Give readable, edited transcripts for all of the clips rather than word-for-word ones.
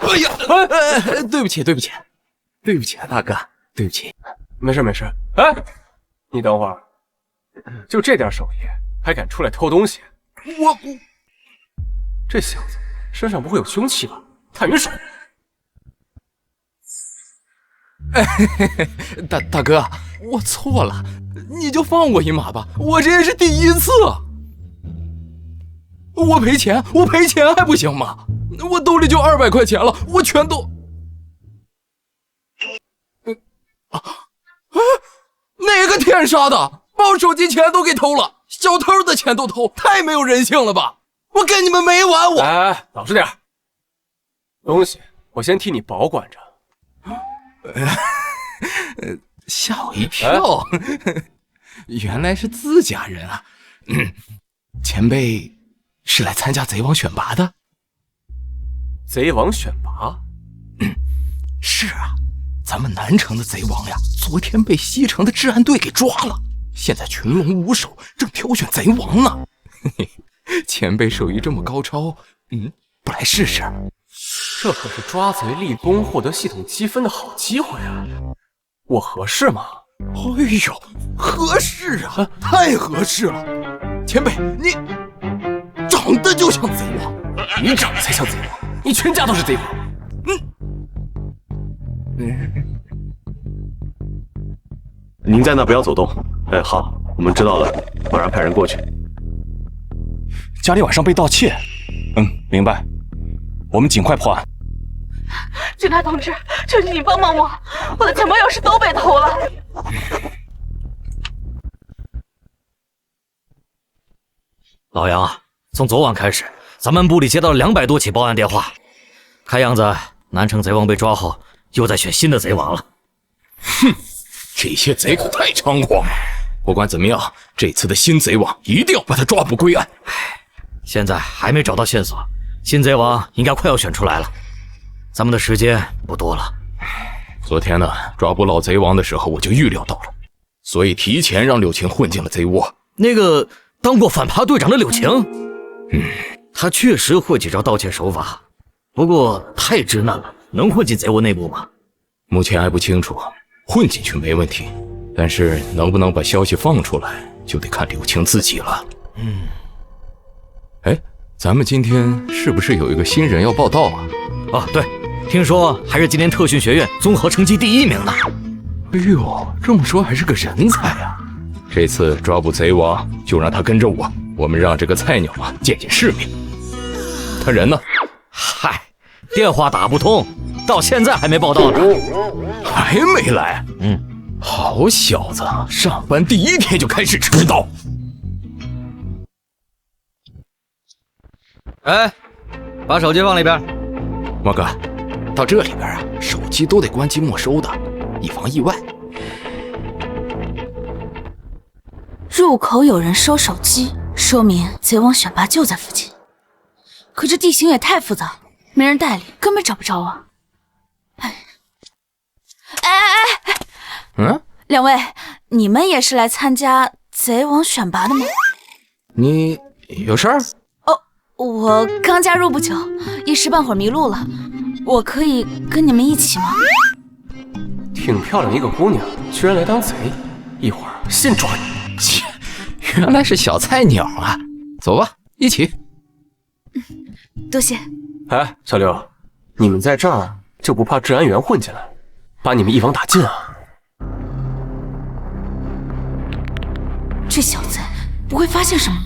哎呀，对不起，对不起，对不起啊，大哥，对不起。没事没事。哎，你等会儿，就这点手艺还敢出来偷东西？我这小子身上不会有凶器吧？探云手。哎，大哥，我错了，你就放我一马吧，我这也是第一次。我赔钱还不行吗？我兜里就200块钱了，我全都……哪个天杀的，把我手机钱都给偷了，小偷的钱都偷，太没有人性了吧！我跟你们没完！我哎，老实点，东西我先替你保管着。吓我一跳，原来是自家人啊！前辈是来参加贼王选拔的？贼王选拔？是啊，咱们南城的贼王呀，昨天被西城的治安队给抓了，现在群龙无首，正挑选贼王呢。前辈手艺这么高超，不来试试？这可是抓贼立功、获得系统积分的好机会啊！我合适吗？哎呦，合适啊，太合适了！前辈，你长得就像贼王，你长得才像贼王，你全家都是贼王。您在那不要走动。哎，好，我们知道了，马上派人过去。家里晚上被盗窃。明白。我们尽快破案。警察同志，求求你帮帮我，我的钱包钥匙都被偷了。老杨，从昨晚开始，咱们部里接到了200多起报案电话，看样子南城贼王被抓后，又在选新的贼王了。哼，这些贼可太猖狂了！不管怎么样，这次的新贼王一定要把他抓捕归案。现在还没找到线索，新贼王应该快要选出来了，咱们的时间不多了。昨天呢，抓捕老贼王的时候我就预料到了，所以提前让柳晴混进了贼窝。那个当过反扒队长的柳晴，他确实会几招盗窃手法，不过太稚嫩了，能混进贼窝内部吗？目前还不清楚，混进去没问题，但是能不能把消息放出来，就得看柳晴自己了。哎，咱们今天是不是有一个新人要报道啊？对，听说还是今年特训学院综合成绩第1名呢。哎呦，这么说还是个人才啊！这次抓捕贼王就让他跟着我们让这个菜鸟啊见见世面。他人呢？嗨，电话打不通，到现在还没报到呢。还没来？好小子，上班第1天就开始迟到。哎，把手机放里边。莫哥，到这里边啊，手机都得关机没收的，以防意外。入口有人收手机，说明贼王选拔就在附近。可这地形也太复杂，没人带领，根本找不着啊！两位，你们也是来参加贼王选拔的吗？你有事儿？我刚加入不久，一时半会儿迷路了，我可以跟你们一起吗？挺漂亮一个姑娘，居然来当贼，一会儿先抓你。切，原来是小菜鸟啊！走吧，一起。多谢。哎，小刘，你们在这儿就不怕治安员混进来，把你们一网打尽啊？这小子不会发现什么？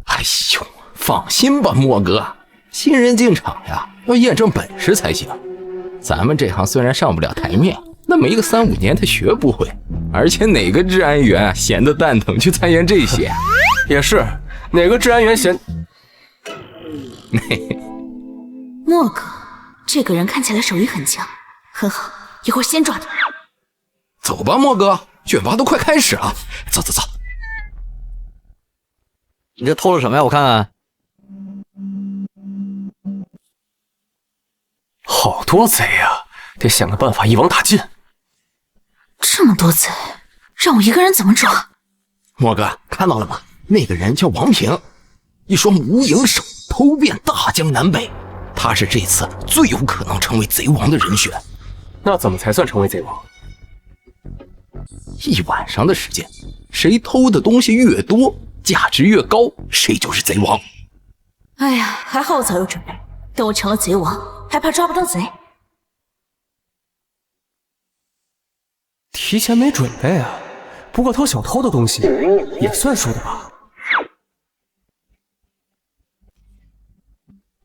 哎呦，放心吧，莫哥，新人进场呀，要验证本事才行。咱们这行虽然上不了台面，那没个3、5年他学不会。而且哪个治安员闲得蛋疼去参演这些？也是，哪个治安员闲？莫哥，这个人看起来手艺很强，很好，一会儿先抓他。走吧，莫哥，选拔都快开始了，走。你这偷了什么呀？我看看。好多贼啊，得想个办法一网打尽。这么多贼，让我一个人怎么抓？莫哥看到了吗？那个人叫王平，一双无影手，偷遍大江南北。他他是这次最有可能成为贼王的人选。那怎么才算成为贼王？一晚上的时间，谁偷的东西越多，价值越高，谁就是贼王。哎呀，还好我早有准备，等我成了贼王，还怕抓不到贼？提前没准备啊。不过偷小偷的东西也算数的吧？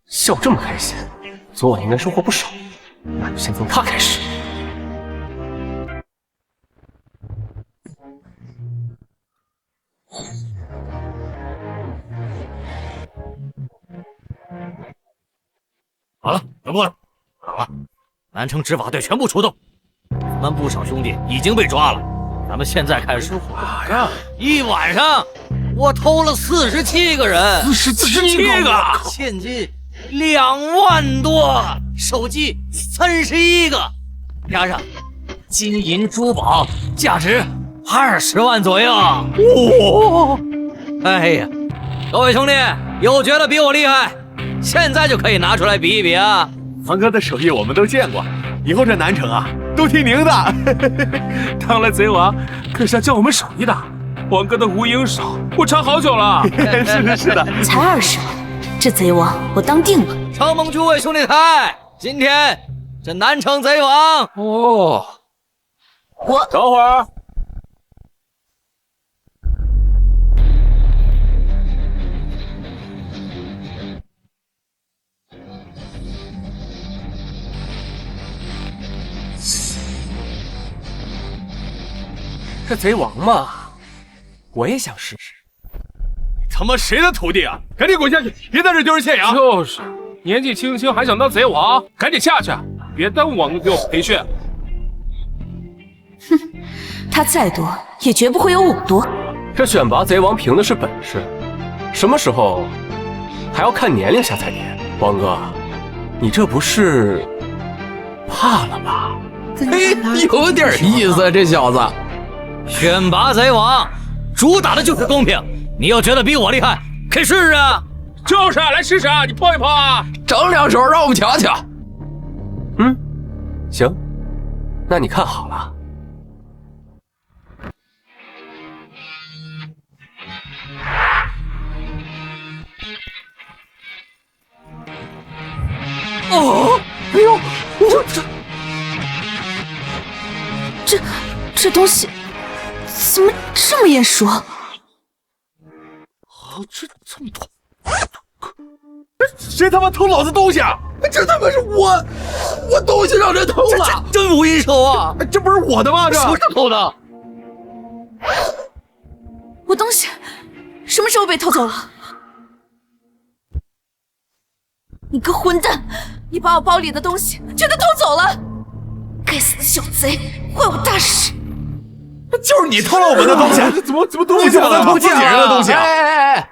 笑这么开心，昨晚应该收获不少。那就先从他开始。好了，全部了。好了，南城执法队全部出动。咱们不少兄弟已经被抓了，咱们现在开始。一晚上，我偷了47个人，47个，现金2万多，手机31个，加上金银珠宝，价值20万左右。哇！哎呀，各位兄弟，有觉得比我厉害？现在就可以拿出来比一比啊！王哥的手艺我们都见过，以后这南城啊，都听您的。当了贼王，可是要教我们手艺的。王哥的无影手，我尝好久了。是的，才20万，这贼王我当定了。承蒙诸位兄弟台，今天这南城贼王哦，我等会儿。这贼王嘛，我也想试试。他妈谁的徒弟啊？赶紧滚下去，别在这丢人现眼。就是，年纪轻轻还想当贼王，赶紧下去，别耽误王哥给我培训。哼，他再多也绝不会有我多。这选拔贼王凭的是本事，什么时候还要看年龄下菜碟？王哥，你这不是怕了吧？嘿，有点意思，这小子。选拔贼王，主打的就是公平。你要觉得比我厉害，可以试试啊！就是，来试试啊！你碰一碰啊！整2手让我们瞧瞧。嗯，行，那你看好了。哦，哎呦，这东西怎么这么眼熟？这么多，谁他妈偷老子东西啊？这他妈是我东西让人偷了，真无影手啊！这不是我的吗？这谁偷的？我东西什么时候被偷走了？你个混蛋！你把我包里的东西全都偷走了！该死的小贼，坏我大事！就是你偷了我们的东西，怎么东西不能偷自己人的东西啊？哎，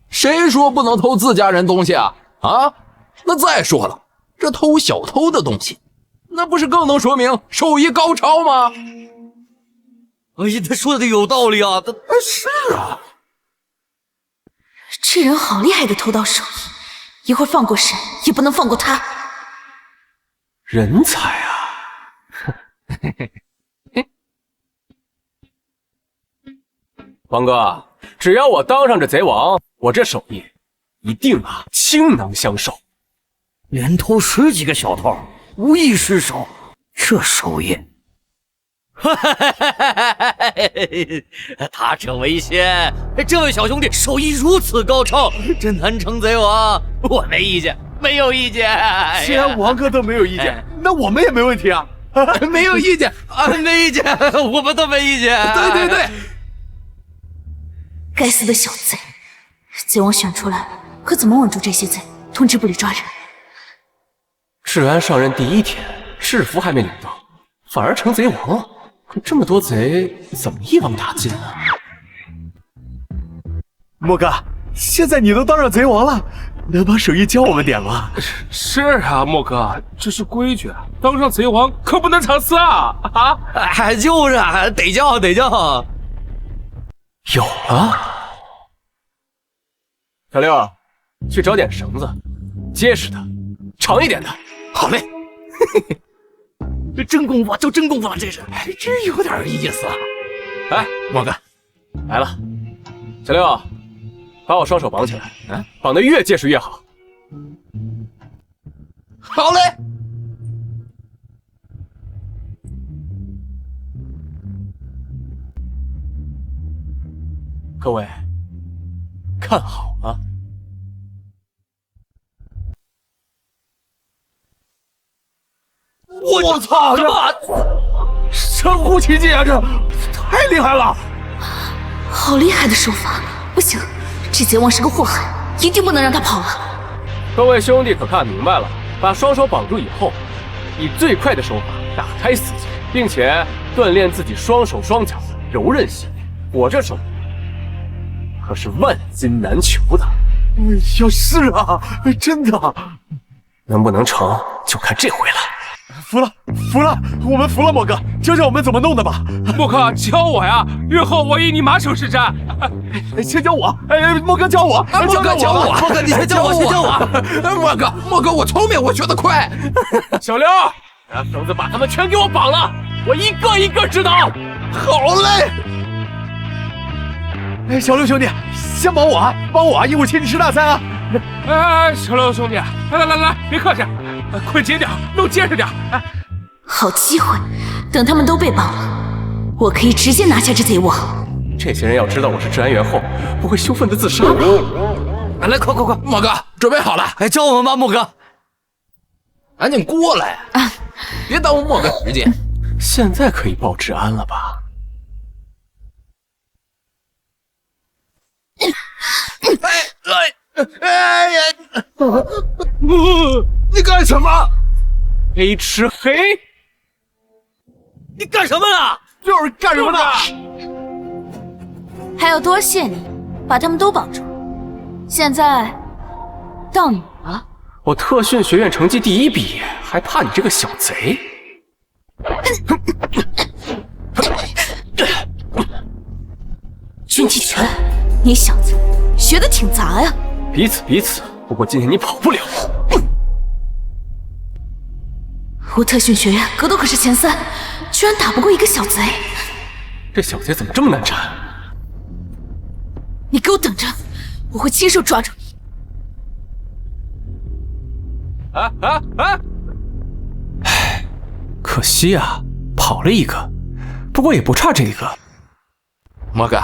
谁说不能偷自家人东西啊？啊，那再说了，这偷小偷的东西，那不是更能说明手艺高超吗？哎呀，他说的有道理啊！是啊，这人好厉害的偷盗手艺，一会儿放过谁也不能放过他。人才啊！王哥，只要我当上这贼王，我这手艺一定啊倾囊相授。连偷10几个小偷，无一失手，这手艺，他这为先，这位小兄弟手艺如此高超，这南城贼王，我没意见，没有意见。既然王哥都没有意见，那我们也没问题啊。没有意见啊，没意见，我们都没意见。对。该死的小贼！贼王选出来，可怎么稳住这些贼？通知部里抓人。治安上任第1天，制服还没领到，反而成贼王了。可这么多贼，怎么一网打尽啊？莫哥，现在你都当上贼王了，能把手艺教我们点吗？是啊，莫哥，这是规矩，当上贼王可不能藏私啊！就是得教。有了，小六，去找点绳子，结实的，长一点的。好嘞，这真功夫就真功夫了，这是。还真有点意思啊。哎，莫哥，来了，小六，把我双手绑起来，绑得越结实越好。好嘞。各位，看好了。我操！神乎其技啊，这太厉害了！好厉害的手法！不行，这贼王是个祸害，一定不能让他跑了。各位兄弟可看明白了？把双手绑住以后，以最快的手法打开死结，并且锻炼自己双手双脚柔韧性。我这手可是万金难求的。呀，是啊，真的。能不能成，就看这回了。服了，服了，我们服了，莫哥，教教我们怎么弄的吧。莫哥教我呀，日后我以你马首是瞻。先教我，莫哥教我，莫哥教我，莫哥你先教我，先教我。莫哥，我聪明，我学得快。小刘，让绳子把他们全给我绑了，我一个一个指导。好嘞。小六兄弟，先帮我啊，帮我啊，义务请你吃大餐啊。哎，小六兄弟，来，别客气，捆紧点，弄结实点。好机会，等他们都被绑了，我可以直接拿下这贼王。这些人要知道我是治安员后，不会羞愤的自杀吧？来，快，莫哥准备好了，哎，教我们吧，莫哥。赶紧过来，别耽误莫哥时间。现在可以报治安了吧？你干什么？黑吃黑？你干什么呢？就是干什么呢？还要多谢你，把他们都绑住。现在到你了。我特训学院成绩第一毕业，还怕你这个小贼？军体拳，你小子学得挺杂呀。彼此，不过今天你跑不了。我特训学院格斗可是前3，居然打不过一个小贼。这小贼怎么这么难缠？你给我等着，我会亲手抓住你。唉，可惜啊，跑了一个，不过也不差这一个。莫哥，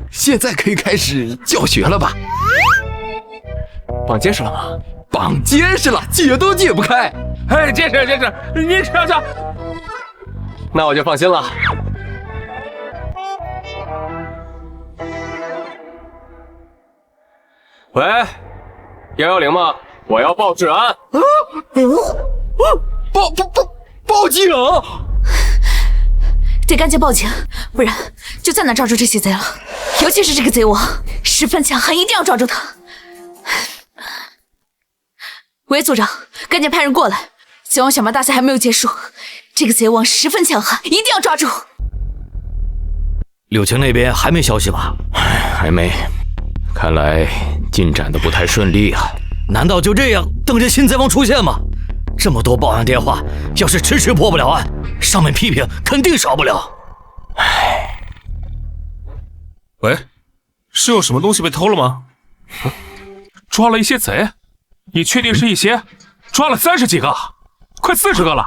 现在可以开始教学了吧？绑结实了吗？绑结实了，解都解不开。哎，结实，你瞧瞧。那我就放心了。喂，110吗？我要报治安。报警！得赶紧报警，不然就再难抓住这些贼了。尤其是这个贼王，十分强悍，一定要抓住他。喂，组长，赶紧派人过来！贼王选拔大赛还没有结束，这个贼王十分强悍，一定要抓住。柳青那边还没消息吧？还没，看来进展的不太顺利啊。难道就这样等着新贼王出现吗？这么多报案电话，要是迟迟破不了案，上面批评肯定少不了。唉，喂，是有什么东西被偷了吗？抓了一些贼，你确定是一些？抓了30几个，快40个了。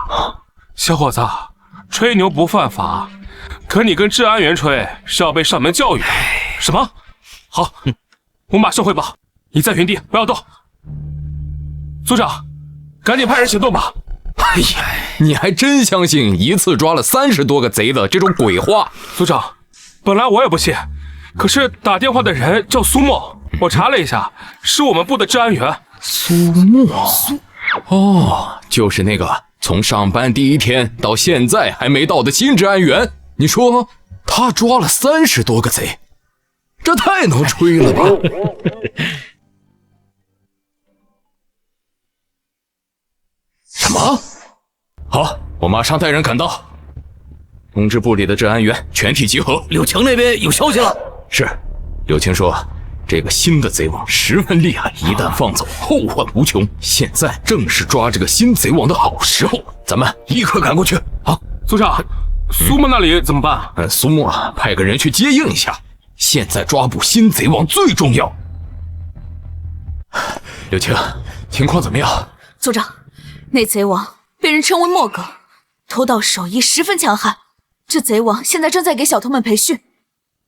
小伙子，吹牛不犯法，可你跟治安员吹是要被上门教育的。什么？好，我马上汇报，你在原地不要动。组长，赶紧派人行动吧。哎呀，你还真相信一次抓了30多个贼的这种鬼话？组长，本来我也不信，可是打电话的人叫苏沫，我查了一下，是我们部的治安员。苏沫？哦，就是那个从上班第一天到现在还没到的新治安员。你说他抓了30多个贼，这太能吹了吧？什么？好，我马上带人赶到，通知部里的治安员全体集合。柳青那边有消息了？是，柳青说这个新的贼王十分厉害，一旦放走，后患无穷。现在正是抓这个新贼王的好时候，咱们立刻赶过去。好，族长，苏木那里怎么办？苏木派个人去接应一下。现在抓捕新贼王最重要。柳青，情况怎么样？族长，那贼王被人称为莫哥，偷盗手艺十分强悍。这贼王现在正在给小偷们培训，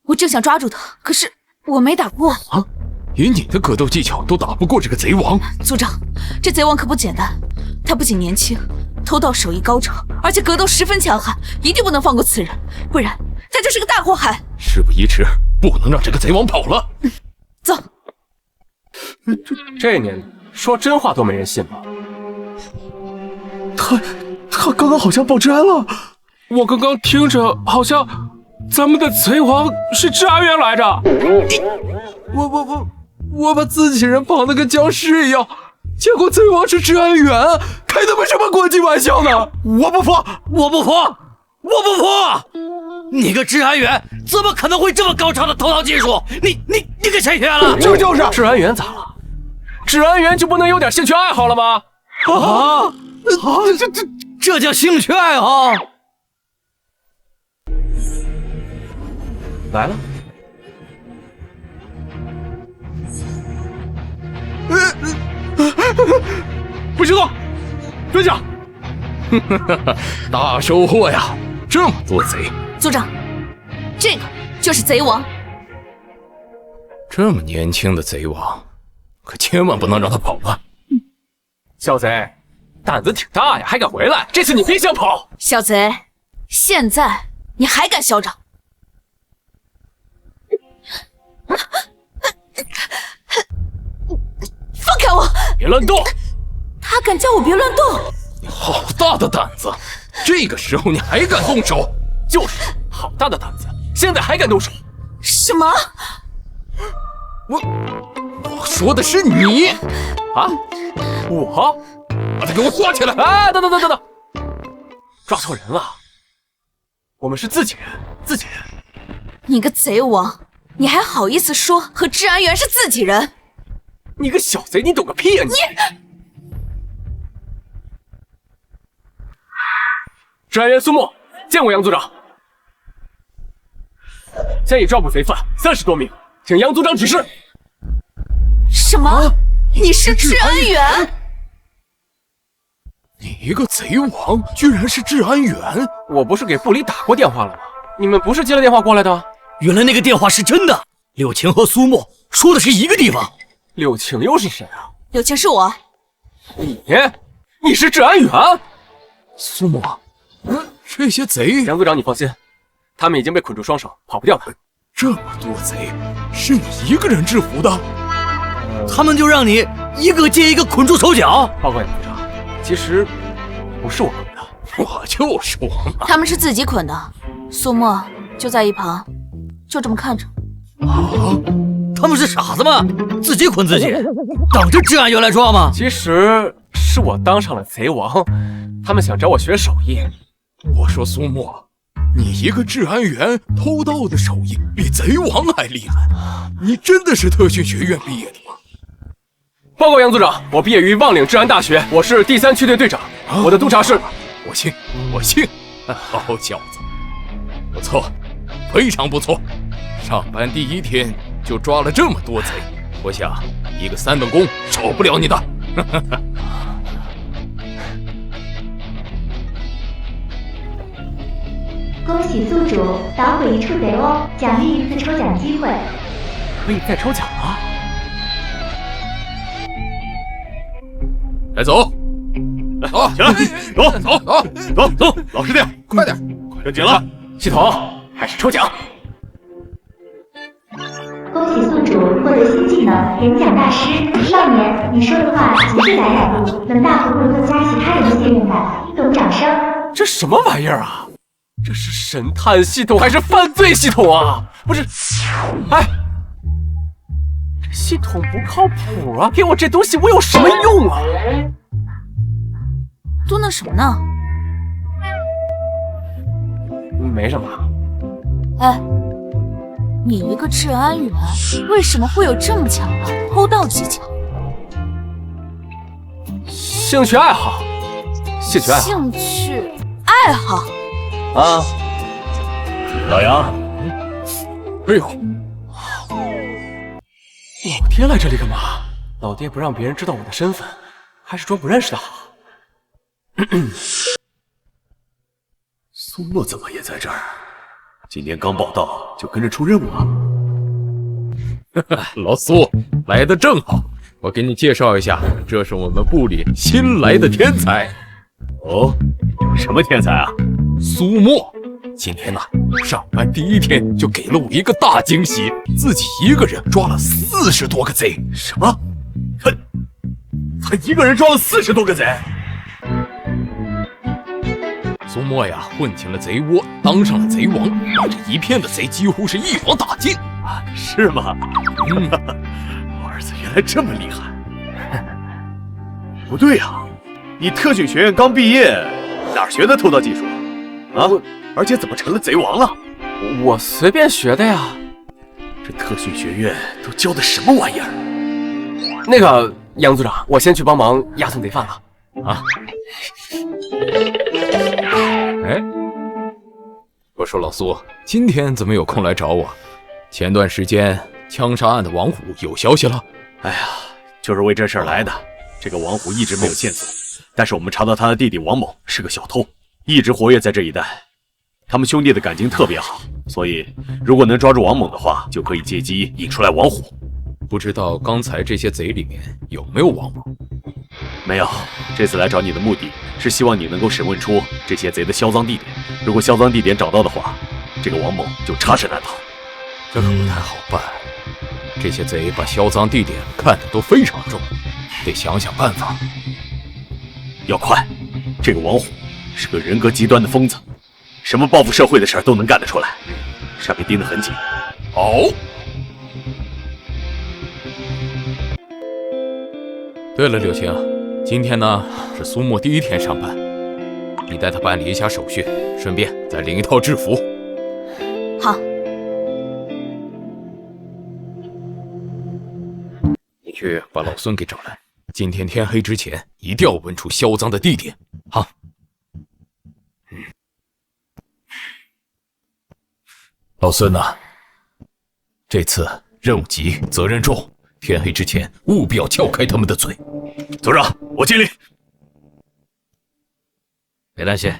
我正想抓住他，可是我没打过啊！以你的格斗技巧都打不过这个贼王。族长，这贼王可不简单，他不仅年轻，偷盗手艺高超，而且格斗十分强悍，一定不能放过此人，不然他就是个大祸害。事不宜迟，不能让这个贼王跑了。走。这年头说真话都没人信吗？他刚刚好像报治安了。我刚刚听着好像咱们的贼王是治安员来着。我把自己人绑得跟僵尸一样，结果贼王是治安员，开他妈什么国际玩笑呢？我不服！你个治安员怎么可能会这么高超的偷盗技术？你给谁学了？就是治安员咋了？治安员就不能有点兴趣爱好了吗？这叫兴趣爱好？来了。不许动！蹲下！大收获呀，这么多贼！族长，这个就是贼王。这么年轻的贼王，可千万不能让他跑了。小贼，胆子挺大呀，还敢回来！这次你别想跑！小贼，现在你还敢嚣张？放开我！别乱动！他敢叫我别乱动？你好大的胆子！这个时候你还敢动手？就是好大的胆子，现在还敢动手？什么？我说的是你啊！我把他给我抓起来！哎，等，抓错人了，我们是自己人。你个贼王，你还好意思说和治安员是自己人？你个小贼，你懂个屁呀！你治安员苏木，见过杨组长。现已抓捕贼犯30多名，请杨组长指示。什么？你是治安员？你一个贼王，居然是治安员？我不是给部里打过电话了吗？你们不是接了电话过来的？原来那个电话是真的，柳晴和苏沫说的是一个地方。柳晴又是谁啊？柳晴是我。你是治安员？苏沫，这些贼……杨组长，你放心，他们已经被捆住双手，跑不掉的。这么多贼，是你一个人制服的？他们就让你一个接一个捆住手脚？报告杨组长，其实不是我捆的。我就说嘛，他们是自己捆的。苏沫就在一旁，就这么看着。他们是傻子吗？自己捆自己，等着治安员来抓吗？其实是我当上了贼王，他们想找我学手艺。我说苏沫，你一个治安员偷盗的手艺比贼王还厉害，你真的是特训学院毕业的吗？报告杨组长，我毕业于望岭治安大学，我是第3区队队长，我的督察是……我信，好小子，不错，非常不错，上班第1天就抓了这么多贼，我想一个3等功少不了你的。恭喜宿主捣毁1处贼窝，奖励1次抽奖机会。可以再抽奖了。来走，走，起来，走，老实点，快点，跟紧了。系统，还是抽奖。恭喜宿主获得新技能演讲大师。少年，你说的话极具感染力，能大幅度增加其他人的信任感，应懂掌声。这什么玩意儿啊？这是神探系统还是犯罪系统啊？不是，哎，这系统不靠谱啊！给我这东西我有什么用啊？嘟囔什么呢？没什么。哎，你一个治安员，为什么会有这么强的偷盗技巧？兴趣爱好，兴趣爱好，兴趣爱好啊，老杨，哎呦，老爹来这里干嘛？老爹不让别人知道我的身份，还是装不认识的好。苏沫怎么也在这儿？今天刚报道就跟着出任务了。老苏来的正好，我给你介绍一下，这是我们部里新来的天才。哦，什么天才啊？苏沫，今天呢，上班第一天就给了我一个大惊喜，自己一个人抓了40多个贼。什么？他一个人抓了40多个贼？苏沫呀，混进了贼窝，当上了贼王，把这一片的贼几乎是一网打尽啊！是吗？我儿子原来这么厉害。不对呀，你特训学院刚毕业，哪儿学的偷盗技术啊？而且怎么成了贼王了？我随便学的呀。这特训学院都教的什么玩意儿？那个杨组长，我先去帮忙押送贼犯了。啊？哎，我说老苏，今天怎么有空来找我？前段时间枪杀案的王虎有消息了？哎呀，就是为这事儿来的。这个王虎一直没有线索，但是我们查到他的弟弟王某是个小偷，一直活跃在这一带。他们兄弟的感情特别好，所以如果能抓住王某的话，就可以借机引出来王虎。不知道刚才这些贼里面有没有王某？没有，这次来找你的目的是希望你能够审问出这些贼的销赃地点。如果销赃地点找到的话，这个王某就插翅难逃。这可不太好办，这些贼把销赃地点看得都非常重，得想想办法。要快，这个王虎是个人格极端的疯子，什么报复社会的事儿都能干得出来，上面盯得很紧。哦。对了，柳青，今天呢是苏沫第一天上班，你带他办理一下手续，顺便再领一套制服。好。你去把老孙给找来，今天天黑之前一定要问出销赃的地点。好。老孙呐，这次任务急，责任重。天黑之前，务必要撬开他们的嘴。组长，我尽力。别担心，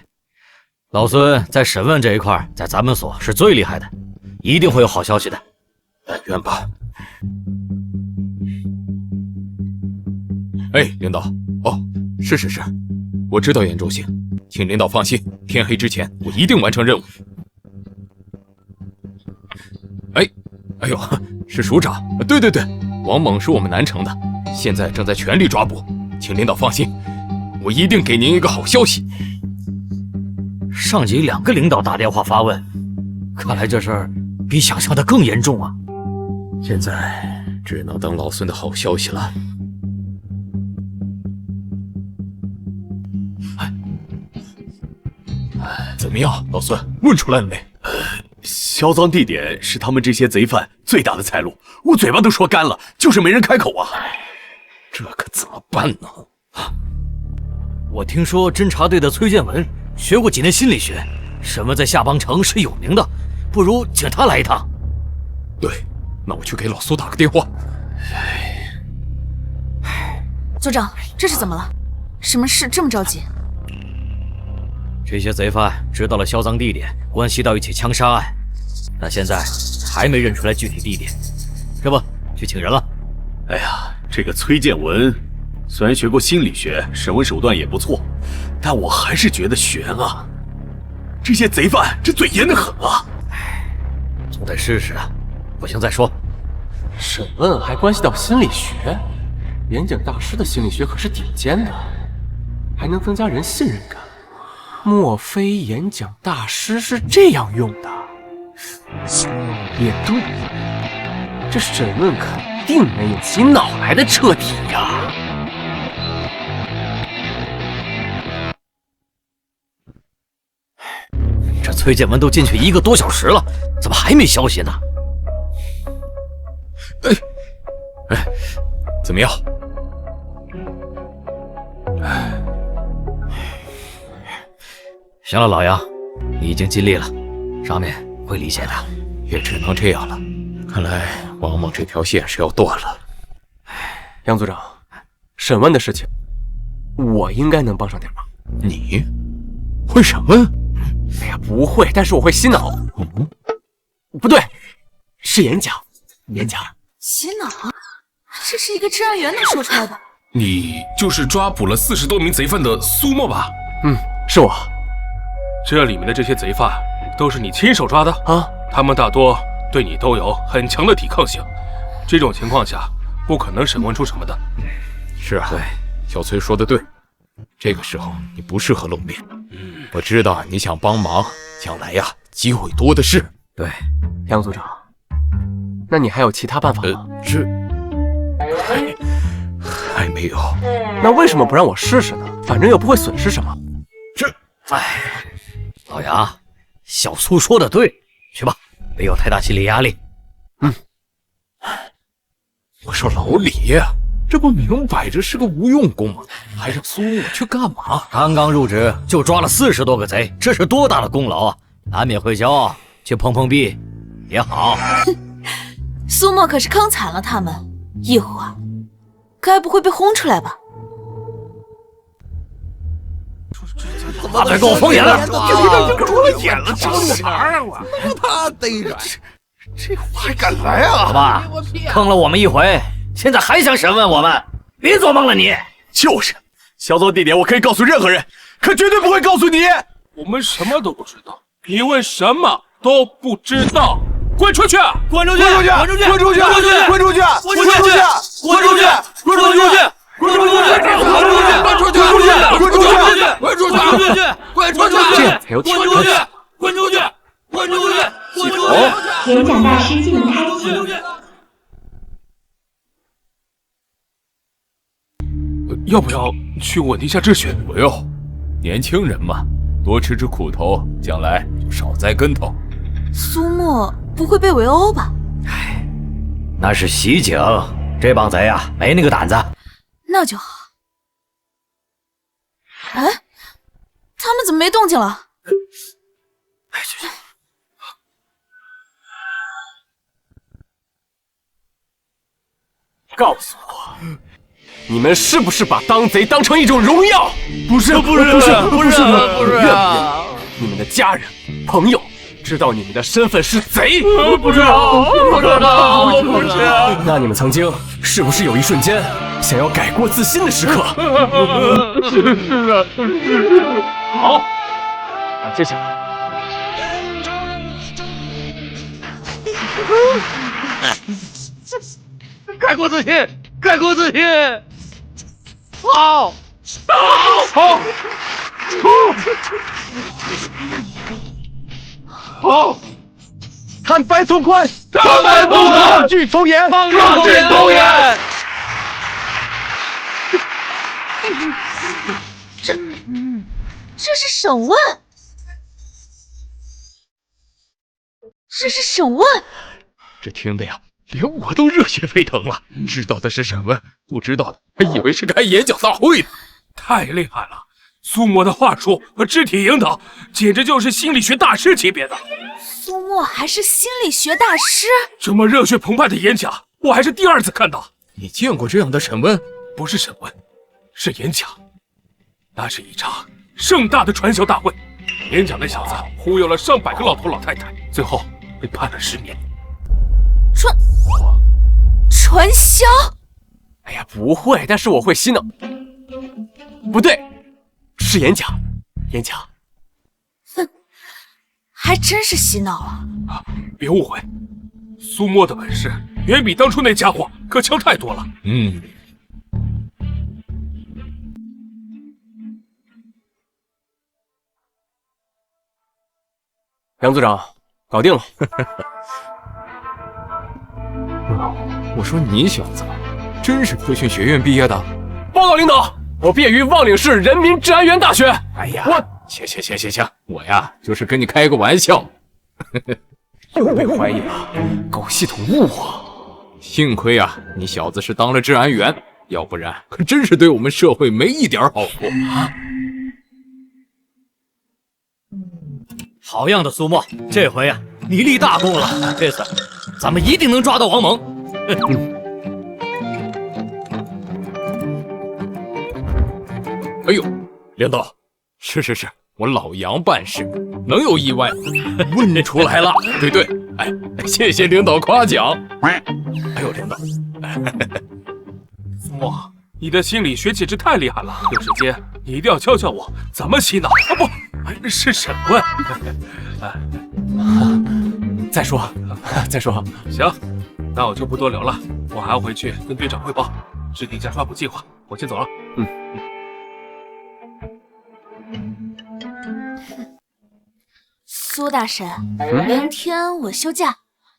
老孙在审问这一块，在咱们所是最厉害的，一定会有好消息的。但愿吧。哎，领导，哦，是，我知道严重性，请领导放心，天黑之前我一定完成任务。哎呦，是署长，对，王猛是我们南城的，现在正在全力抓捕，请领导放心，我一定给您一个好消息。上级2个领导打电话发问，看来这事儿比想象的更严重啊！现在只能等老孙的好消息了。怎么样，老孙问出来了没？销赃地点是他们这些贼犯最大的财路，我嘴巴都说干了，就是没人开口啊。这可怎么办呢？我听说侦察队的崔建文学过几年心理学，审问在下邦城是有名的，不如请他来一趟。对，那我去给老苏打个电话。组长，这是怎么了？什么事这么着急？这些贼犯知道了销赃地点，关系到一起枪杀案，但现在还没认出来具体地点，这不去请人了。哎呀，这个崔建文虽然学过心理学，审问手段也不错，但我还是觉得悬啊。这些贼犯这嘴严得很啊。总得试试啊，不行再说。审问还关系到心理学？严井大师的心理学可是顶尖的，还能增加人信任感。莫非演讲大师是这样用的？也对，这审问肯定没有洗脑来的彻底呀。这崔建文都进去1个多小时了，怎么还没消息呢？怎么样？行了，老杨，你已经尽力了，上面会理解的。也只能这样了。看来王猛这条线是要断了。杨组长，审问的事情，我应该能帮上点忙。你会审问？哎呀，不会，但是我会洗脑。不对，是演讲。洗脑？这是一个治安员能说出来的。你就是抓捕了40多名贼犯的苏沫吧？是我。这里面的这些贼犯都是你亲手抓的啊？他们大多对你都有很强的抵抗性，这种情况下不可能审问出什么的。是啊，对，小崔说的对，这个时候你不适合露面。我知道你想帮忙，将来呀机会多的是。对，杨组长，那你还有其他办法吗？还没有。那为什么不让我试试呢？反正又不会损失什么。老杨，小苏说的对，去吧，别有太大心理压力。我说老李，这不明摆着是个无用功吗？还让苏沫去干嘛？刚刚入职就抓了40多个贼，这是多大的功劳啊！难免会骄傲，去碰碰壁也好。苏沫可是坑惨了他们，一会儿该不会被轰出来吧？他别跟我疯眼了！他逮着，这还敢来啊？好吧，坑了我们一回，现在还想审问我们？别做梦了你！就是，小邹地点我可以告诉任何人，可绝对不会告诉你。我们什么都不知道，你为什么都不知道？滚出去！滚出去！滚出去！滚出去！滚出去！滚出去！滚出去！滚出去！滚出去！滚出去！滚出去！滚出去！滚出去！滚出去！这样才有挑战性。滚出去！滚出去！滚出去！演讲大师技能开启。要不要去稳定下秩序？不用，年轻人嘛，多吃吃苦头，将来就少栽跟头。苏沫不会被围殴吧？那是袭警，这帮贼啊，没那个胆子。那就好。哎，他们怎么没动静了？告诉我，你们是不是把当贼当成一种荣耀？不是，你们的家人、朋友知道你们的身份是贼？不知道。那你们曾经是不是有一瞬间想要改过自新的时刻？是啊。好，那接下来。改过自新，改过自新。好，好，坦白从宽，抗拒从严，这是审问，这是审问。这听的呀，连我都热血沸腾了。知道的是审问，不知道的还以为是开演讲大会呢。太厉害了！苏沫的话术和肢体引导，简直就是心理学大师级别的。苏沫还是心理学大师？这么热血澎湃的演讲，我还是第2次看到。你见过这样的审问？不是审问，是演讲。那是一场盛大的传销大会。演讲那小子忽悠了上百个老头老太太，最后被判了10年。传销？哎呀，不会，但是我会洗脑。不对，是演讲。哼，还真是洗脑啊！别误会，苏沫的本事远比当初那家伙可强太多了。杨组长，搞定了。我说你小子，真是科训学院毕业的？报告领导，我毕业于望岭市人民治安员大学。哎呀，行，我呀就是跟你开个玩笑。又被怀疑了，搞系统误我。幸亏啊，你小子是当了治安员，要不然可真是对我们社会没一点好处。好样的，苏沫，这回啊，你立大功了。这次咱们一定能抓到王猛。哎呦，领导，是，我老杨办事能有意外？问出来了，对，哎，谢谢领导夸奖。哎呦，领导，苏沫，你的心理学简直太厉害了。有时间你一定要教教我怎么洗脑啊！不，是审问。再说，行，那我就不多聊了，我还要回去跟队长汇报，制定一下抓捕计划。我先走了。苏大神，明天我休假，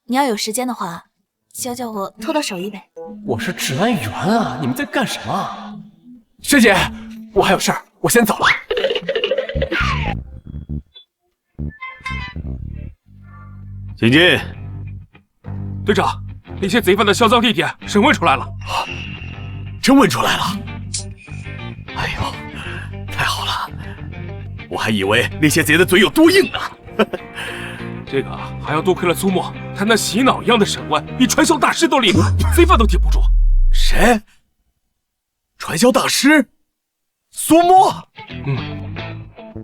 你要有时间的话，教教我偷到手艺呗。我是治安员啊，你们在干什么？师姐，我还有事儿，我先走了。请进。队长，那些贼犯的销赃地点审问出来了。真问出来了？哎呦，太好了！我还以为那些贼的嘴有多硬呢。这个还要多亏了苏沫，他那洗脑一样的审问比传销大师都厉害，贼犯都顶不住。谁？传销大师？苏沫？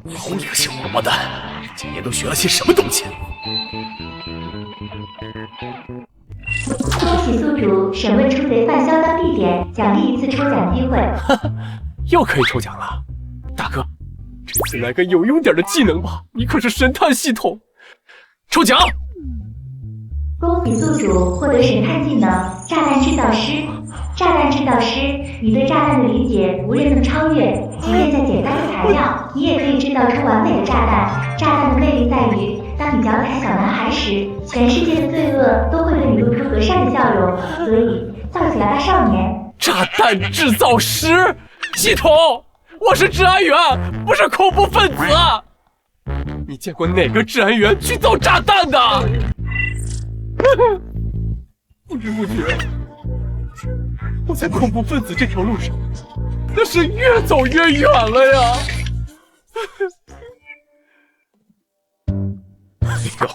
老你个小王八蛋，今年都学了些什么东西？恭喜宿主审问出贼犯销赃地点，奖励1次抽奖机会。又可以抽奖了，大哥，这次来个有用点的技能吧，你可是神探系统。抽奖！恭喜宿主获得神探技能炸弹制造师。炸弹制造师，你对炸弹的理解无人能超越。即便在简单的材料，你也可以制造出完美的炸弹。炸弹的魅力在于，当你调侃小男孩时，全世界的罪恶都会对你露出和善的笑容。所以，造起来吧，少年！炸弹制造师，系统，我是治安员，不是恐怖分子。你见过哪个治安员去造炸弹的？不知不觉，我在恐怖分子这条路上，那是越走越远了呀！哎呦，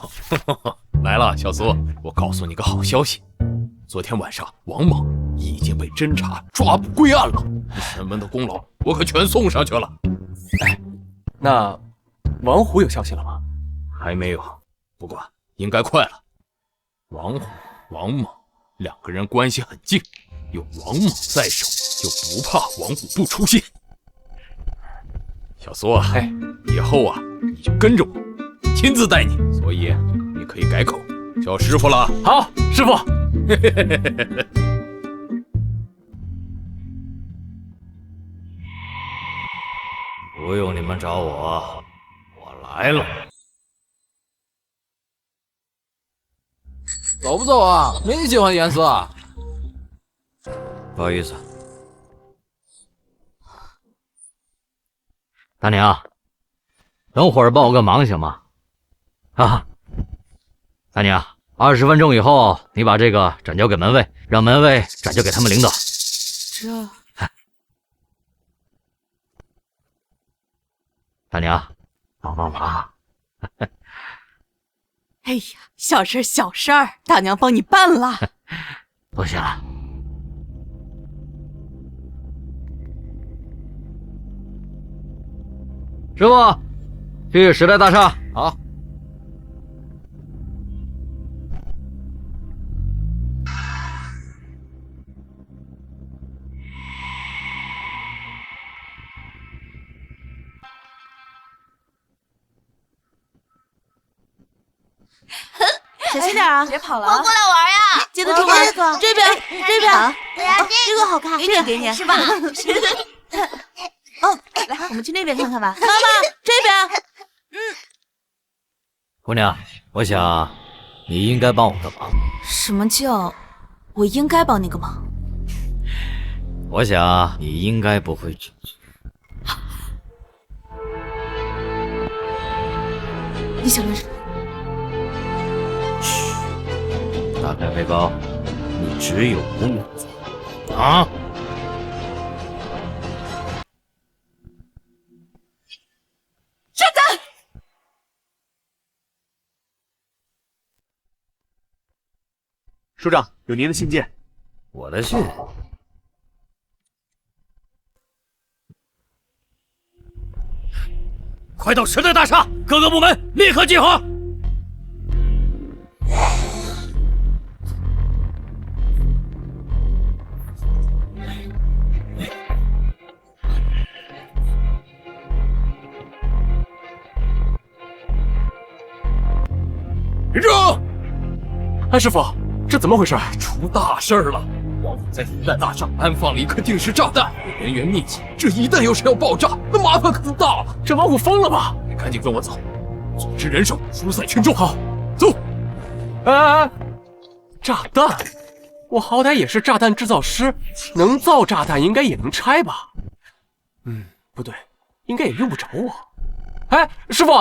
来了，小苏，我告诉你个好消息，昨天晚上王猛已经被侦查抓捕归案了，审问的功劳我可全送上去了。哎，那王虎有消息了吗？还没有，不过应该快了。王虎、王猛两个人关系很近，有王猛在手，就不怕王虎不出现。小苏啊，以后啊，你就跟着我，亲自带你，所以你可以改口叫师傅了。好，师傅。不用你们找我，我来了。走不走啊？没喜欢颜色。不好意思，大娘，等会儿帮我个忙行吗？啊，大娘，20分钟以后你把这个转交给门卫，让门卫转交给他们领导。这，大娘，帮帮忙。哎呀，小事儿，大娘帮你办了。不行了。师傅，去时代大厦。好。小心点啊！别跑了啊！过来玩呀！接得住吗？这边，这个好看，给你，是吧？哦，来，我们去那边看看吧。妈妈，这边。姑娘，我想你应该帮我个忙。什么叫我应该帮你个忙？我想你应该不会拒绝。你想干什么？打开背包，你只有5分啊！炸弹！署长，有您的信件。我的信。快到时代大厦，各个部门立刻集合！连长，安师傅，这怎么回事？出大事了！王府在复旦大厦安放了一颗定时炸弹，人员密集，这一旦要是要爆炸，那麻烦可就大了。这王府疯了吧？你赶紧跟我走，组织人手疏散群众。好，走。哎，炸弹！我好歹也是炸弹制造师，能造炸弹应该也能拆吧？不对，应该也用不着我。哎，师傅，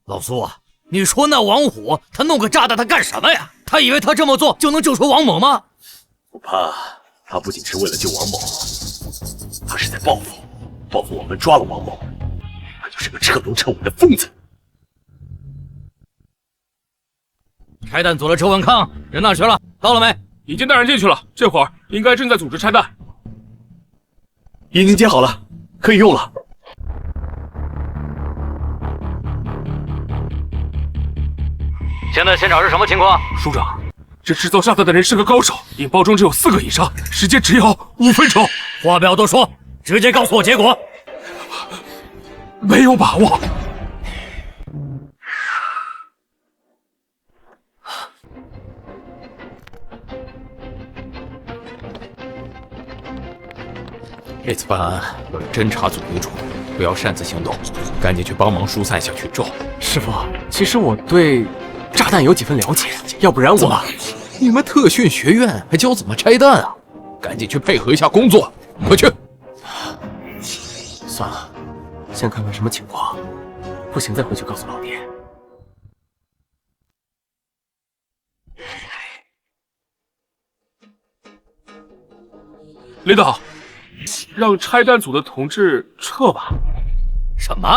老苏啊，你说那王虎他弄个炸弹他干什么呀？他以为他这么做就能救出王猛吗？我怕他不仅是为了救王猛，他是在报复我们抓了王猛，他就是个彻头彻尾的疯子。拆弹组的周文康人哪去了？到了没？已经带人进去了，这会儿应该正在组织拆弹。已经接好了，可以用了。现在现场是什么情况？署长，这制造炸弹的人是个高手，引爆中只有4个以上，时间只有5分钟。话不要多说，直接告诉我结果。没有把握。这次办案由侦查组为主，不要擅自行动，赶紧去帮忙疏散一下群众。师傅，其实我对炸弹有几分了解，要不然我……你们特训学院还教怎么拆弹啊？赶紧去配合一下工作，快去！算了，先看看什么情况，不行再回去告诉老爹。领导，让拆弹组的同志撤吧。什么？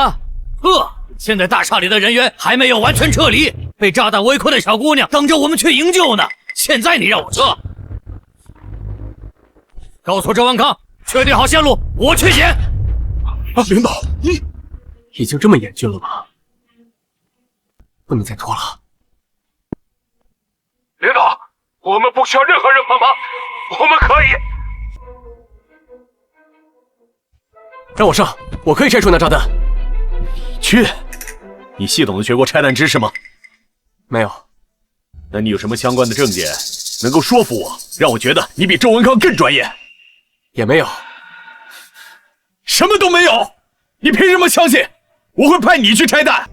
撤？现在大厦里的人员还没有完全撤离，被炸弹围困的小姑娘等着我们去营救呢。现在你让我撤？告诉周文康，确定好线路，我去捡。领导，你已经这么严峻了吗？不能再拖了。领导，我们不需要任何人帮忙，我们可以。让我上，我可以拆除那炸弹。你去？你系统的学过拆弹知识吗？没有。那你有什么相关的证件能够说服我，让我觉得你比周文康更专业？也没有。什么都没有？你凭什么相信我会派你去拆弹？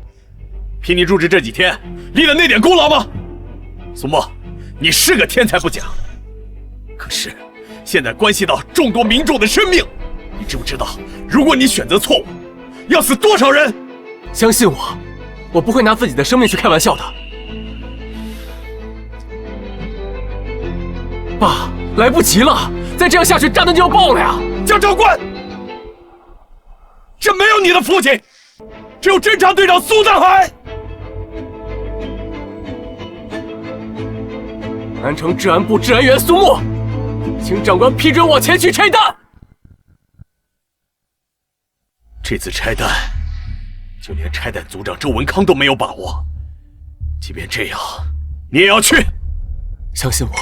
凭你入职这几天立了那点功劳吗？苏沫，你是个天才不假，可是现在关系到众多民众的生命，你知不知道，如果你选择错误，要死多少人？相信我，我不会拿自己的生命去开玩笑的。爸，来不及了，再这样下去，炸弹就要爆了呀！江长官，这没有你的父亲，只有侦察队长苏大海。南城治安部治安员苏沫，请长官批准我前去拆弹。这次拆弹，就连拆弹组长周文康都没有把握，即便这样，你也要去。相信我。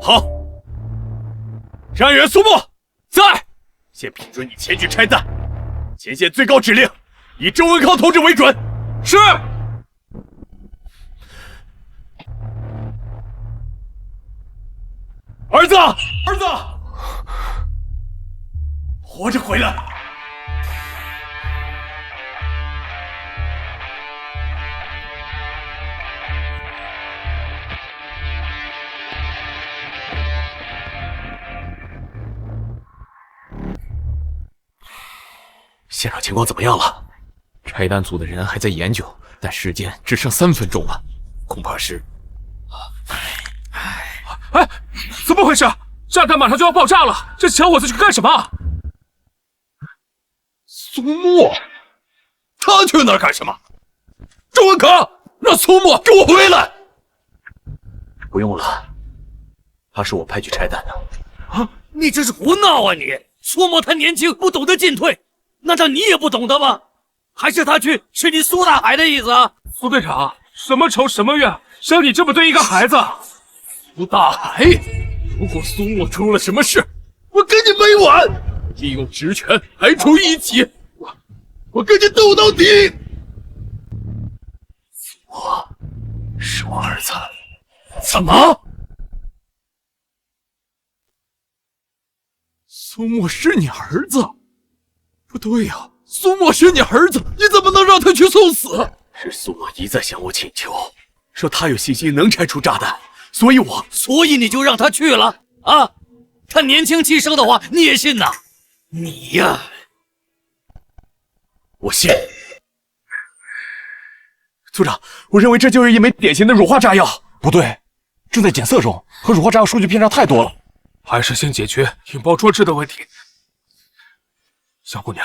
好，治安员苏沫在，先批准你前去拆弹。前线最高指令，以周文康同志为准。是。儿子，儿子，活着回来！现场情况怎么样了？拆弹组的人还在研究，但时间只剩3分钟了，恐怕是……哎，怎么回事？炸弹马上就要爆炸了，这小伙子去干什么？苏沫，他去那儿干什么？周文可，让苏沫给我回来！不用了，他是我派去拆弹的。啊！你这是胡闹啊你！苏沫他年轻，不懂得进退，难道你也不懂得吗？还是他去是你苏大海的意思啊？苏队长，什么仇什么怨，生你这么对一个孩子？苏大海，如果苏沫出了什么事，我跟你没完！利用职权排除异己，我跟你斗到底！苏沫是我儿子。怎么？苏沫是你儿子？不对呀，苏沫是你儿子，你怎么能让他去送死？是苏沫一再向我请求，说他有信心能拆除炸弹，所以你就让他去了啊？他年轻气盛的话你也信呐？你呀，我信。组长，我认为这就是一枚典型的乳化炸药。不对，正在检测中，和乳化炸药数据偏差太多了。还是先解决引爆装置的问题。小姑娘，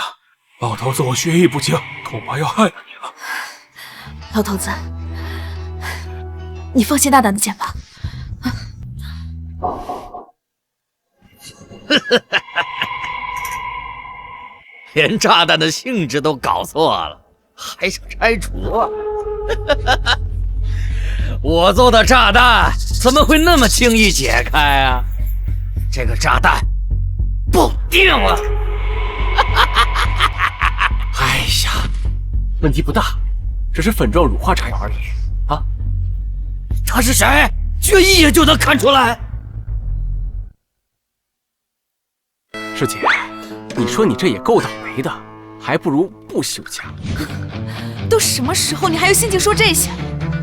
老头子我学艺不精，恐怕要害了你了。老头子，你放心大胆的捡吧。连炸弹的性质都搞错了，还想拆除啊？我做的炸弹怎么会那么轻易解开啊？这个炸弹不定了。哎呀，问题不大，只是粉状乳化炸药而已啊！他是谁？却一眼就能看出来。师姐，你说你这也够倒霉的，还不如不休假。都什么时候，你还有心情说这些？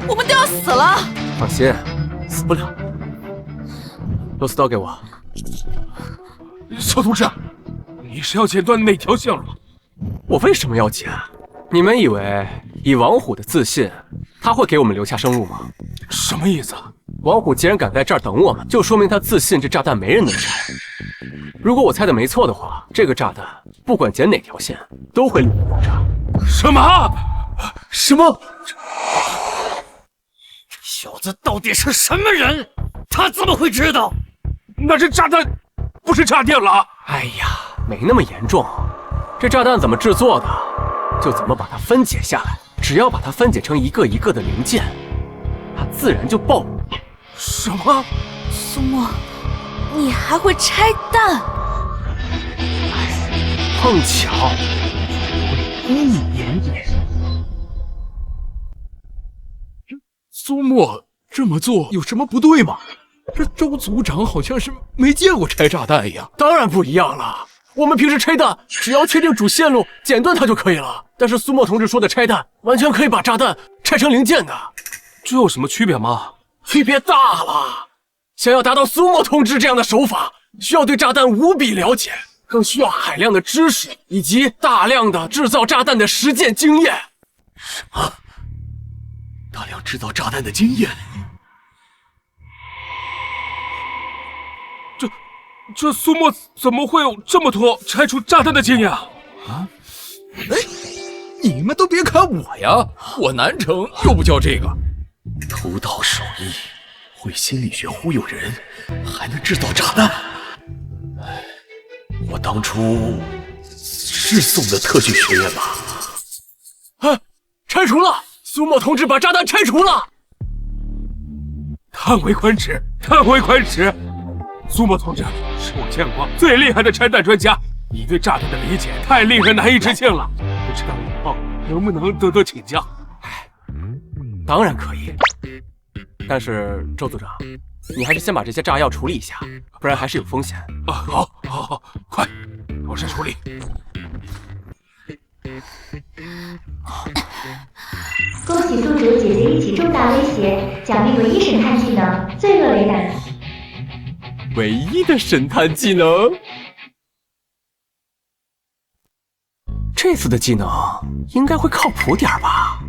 我们都要死了。放心，死不了。螺丝刀给我。小同志，你是要剪断哪条线路？我为什么要剪？你们以为以王虎的自信，他会给我们留下生路吗？什么意思？王虎既然敢在这儿等我们，就说明他自信这炸弹没人能拆。如果我猜的没错的话，这个炸弹不管剪哪条线，都会立刻爆炸。什么？什么？小子到底是什么人？他怎么会知道？那这炸弹不是炸电了？哎呀，没那么严重。这炸弹怎么制作的，就怎么把它分解下来。只要把它分解成一个一个的零件，它自然就爆了。什么？苏沫，你还会拆弹？碰巧，一点点。苏沫这么做有什么不对吗？这周组长好像是没见过拆炸弹一样。当然不一样了，我们平时拆弹只要确定主线路，剪断它就可以了。但是苏沫同志说的拆弹，完全可以把炸弹拆成零件的。这有什么区别吗？区别大了。想要达到苏沫同志这样的手法，需要对炸弹无比了解，更需要海量的知识以及大量的制造炸弹的实践经验。什么？大量制造炸弹的经验？这苏沫怎么会有这么多拆除炸弹的经验啊？哎，你们都别看我呀，我南城又不教这个。偷盗手艺，会心理学忽悠人，还能制造炸弹。我当初是送的特训学院吧？啊，拆除了！苏沫同志把炸弹拆除了！叹为观止，叹为观止！苏沫同志是我见过最厉害的拆弹专家，你对炸弹的理解太令人难以置信了。不知道以后能不能得请教？当然可以，但是周组长，你还是先把这些炸药处理一下，不然还是有风险。啊，好，快，我先处理。恭喜宿主解决一起重大威胁，奖励唯一神探技能罪恶雷达。唯一的神探技能？这这次的技能应该会靠谱点吧？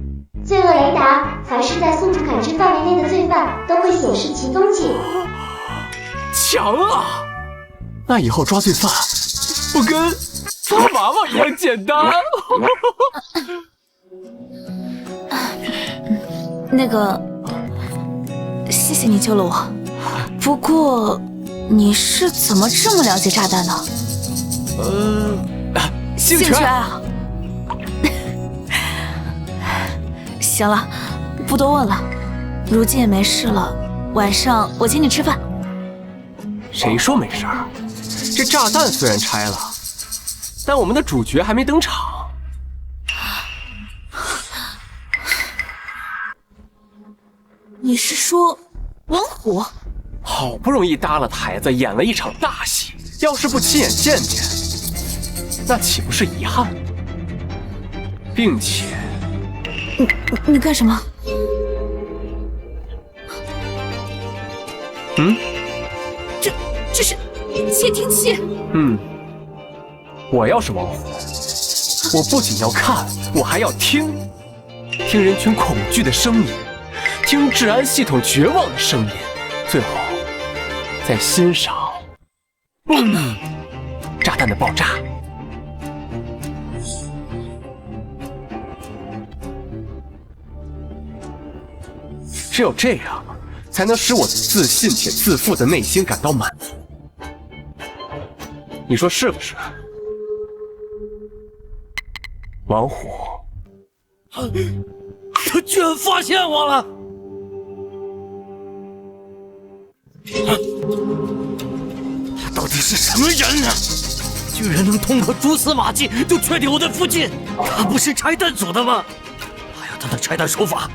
罪恶雷达，凡是在宿主感知范围内的罪犯都会显示其踪迹。强啊！那以后抓罪犯不跟抓娃娃一样简单？那个，谢谢你救了我。不过，你是怎么这么了解炸弹呢？兴趣爱好。行了，不多问了。如今也没事了，晚上我请你吃饭。谁说没事儿？这炸弹虽然拆了，但我们的主角还没登场。你是说王虎？好不容易搭了台子，演了一场大戏，要是不亲眼见见，那岂不是遗憾？并且，你干什么？这是窃听器。我要是王虎，我不仅要看，我还要听人群恐惧的声音，听治安系统绝望的声音，最后再欣赏，炸弹的爆炸。只有这样，才能使我自信且自负的内心感到满足。你说是不是？王虎，他居然发现我了！他到底是什么人啊？居然能通过蛛丝马迹就确定我在附近？他不是拆弹组的吗？还有他的拆弹手法，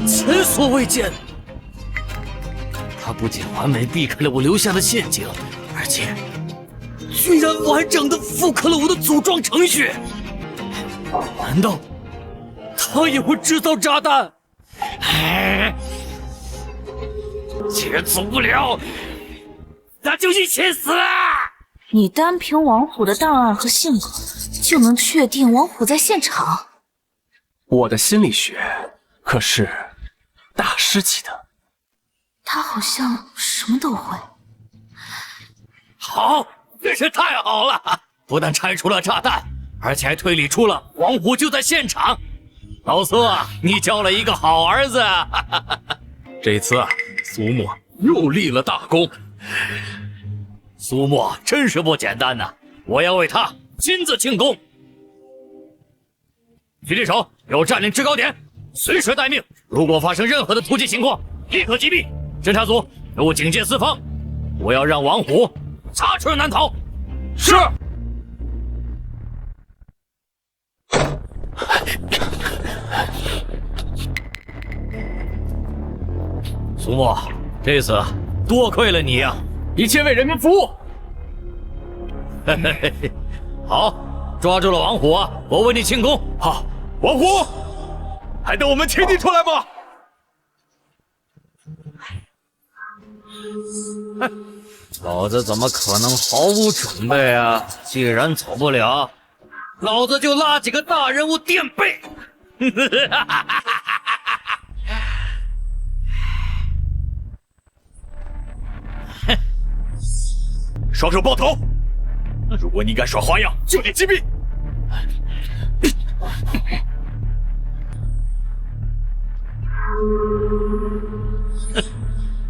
前所未见。他不仅完美避开了我留下的陷阱，而且居然完整的复刻了我的组装程序。难道他也会制造炸弹？接触不了，那就一起死啊！你单凭王虎的档案和性格，就能确定王虎在现场？我的心理学可是大师级的。他好像什么都会。好，真是太好了！不但拆除了炸弹，而且还推理出了王虎就在现场。老苏啊，你交了一个好儿子啊！这次啊，苏沫又立了大功。苏沫真是不简单呐，我要为他亲自庆功。狙击手有占领制高点，随时待命。如果发生任何的突击情况，立刻击毙。侦察组给我警戒四方，我要让王虎插翅难逃。是。苏沫，这次多亏了你呀！一切为人民服务。嘿嘿嘿嘿，好，抓住了王虎啊！我为你庆功。好，王虎，还等我们请你出来吗？老子怎么可能毫无准备啊？既然走不了，老子就拉几个大人物垫背。双手抱头！如果你敢耍花样，就得击毙！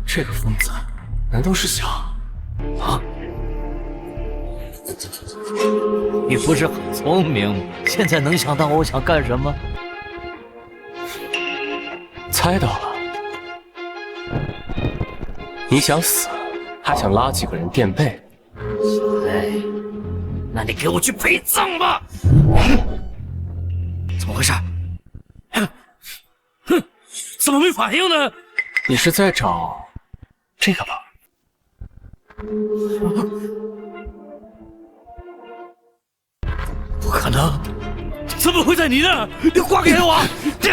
这个疯子，难道是想……啊？你不是很聪明吗？现在能想到我想干什么？猜到了，你想死，还想拉几个人垫背？哎，那你给我去陪葬吧！怎么回事？哼，怎么没反应呢？你是在找这个吧？不可能，怎么会在你那儿？你还给我！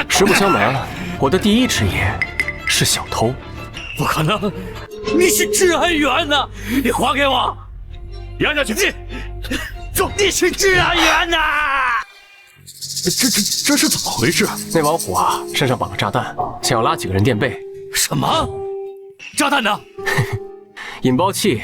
实不相瞒，我的第一职业是小偷。不可能，你是治安员呢！你还给我！压下去！走！你是治安员呐！这是怎么回事？那王虎啊，身上绑了炸弹，想要拉几个人垫背。什么？炸弹呢？引爆器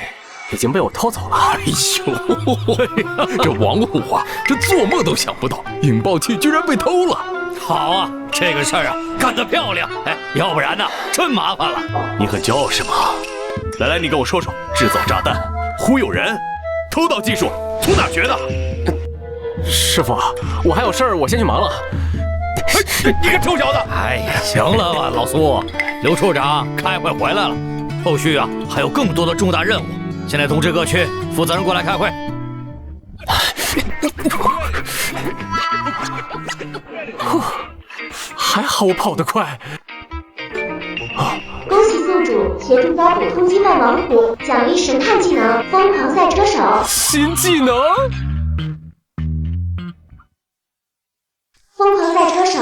已经被我偷走了。哎呦，这王虎啊，这做梦都想不到，引爆器居然被偷了。好啊，这个事儿啊，干得漂亮！哎，要不然呢，真麻烦了。你很骄傲是吗？来，你跟我说说，制造炸弹、忽悠人、偷盗技术从哪学的？师傅，我还有事儿，我先去忙了。你个臭小子！哎呀，行了吧，老苏，刘处长开会回来了，后续啊还有更多的重大任务，现在通知各区负责人过来开会。还好我跑得快。恭喜宿主协助抓捕通缉犯王虎，奖励神探技能疯狂赛车手。新技能？疯狂赛车手，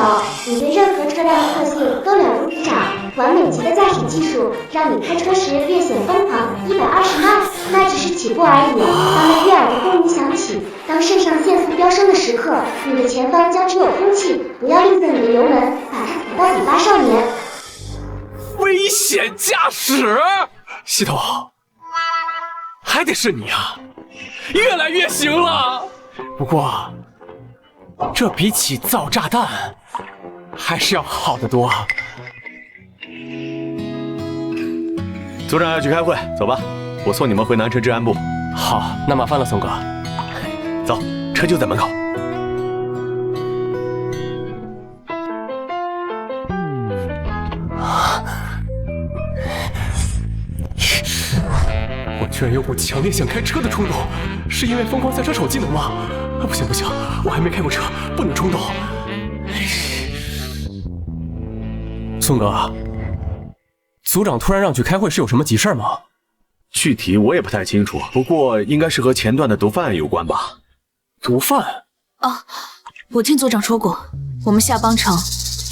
你对任何车辆的特性都了如指掌，完美级的驾驶技术让你开车时略显疯狂，120迈，那只是起步而已。当那悦耳的轰鸣响起，当肾上腺素飙升的时刻，你的前方将只有空气，不要吝啬你的油门，把它踩到底吧，少年！危险驾驶，系统，还得是你啊，越来越行了。不过，这比起造炸弹，还是要好得多。组长要去开会，走吧，我送你们回南城治安部。好，那麻烦了，宋哥。走，车就在门口。我居然有股强烈想开车的冲动，是因为疯狂赛车手技能吗？不行，我还没开过车，不能冲动。宋哥，组长突然让去开会是有什么急事吗？具体我也不太清楚，不过应该是和前段的毒贩案有关吧。毒贩？哦，我听组长说过，我们下邦城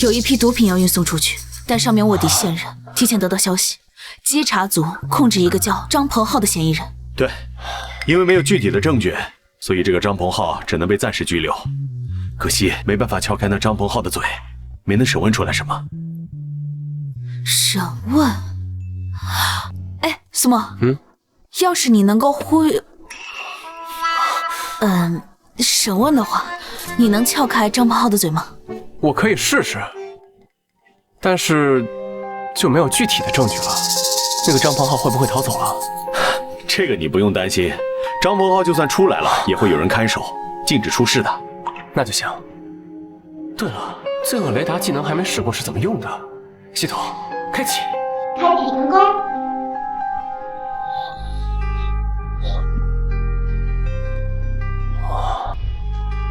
有一批毒品要运送出去，但上面卧底线人提前得到消息，稽查组控制一个叫张鹏浩的嫌疑人。对，因为没有具体的证据，所以这个张鹏浩只能被暂时拘留。可惜没办法撬开那张鹏浩的嘴，没能审问出来什么。审问？哎，苏沫，要是你能够忽悠，审问的话，你能撬开张鹏浩的嘴吗？我可以试试，但是就没有具体的证据了。那个张鹏浩会不会逃走了？这个你不用担心，张鹏浩就算出来了，也会有人看守，禁止出事的。那就行。对了，罪恶雷达技能还没使过，是怎么用的？系统开启。开启成功。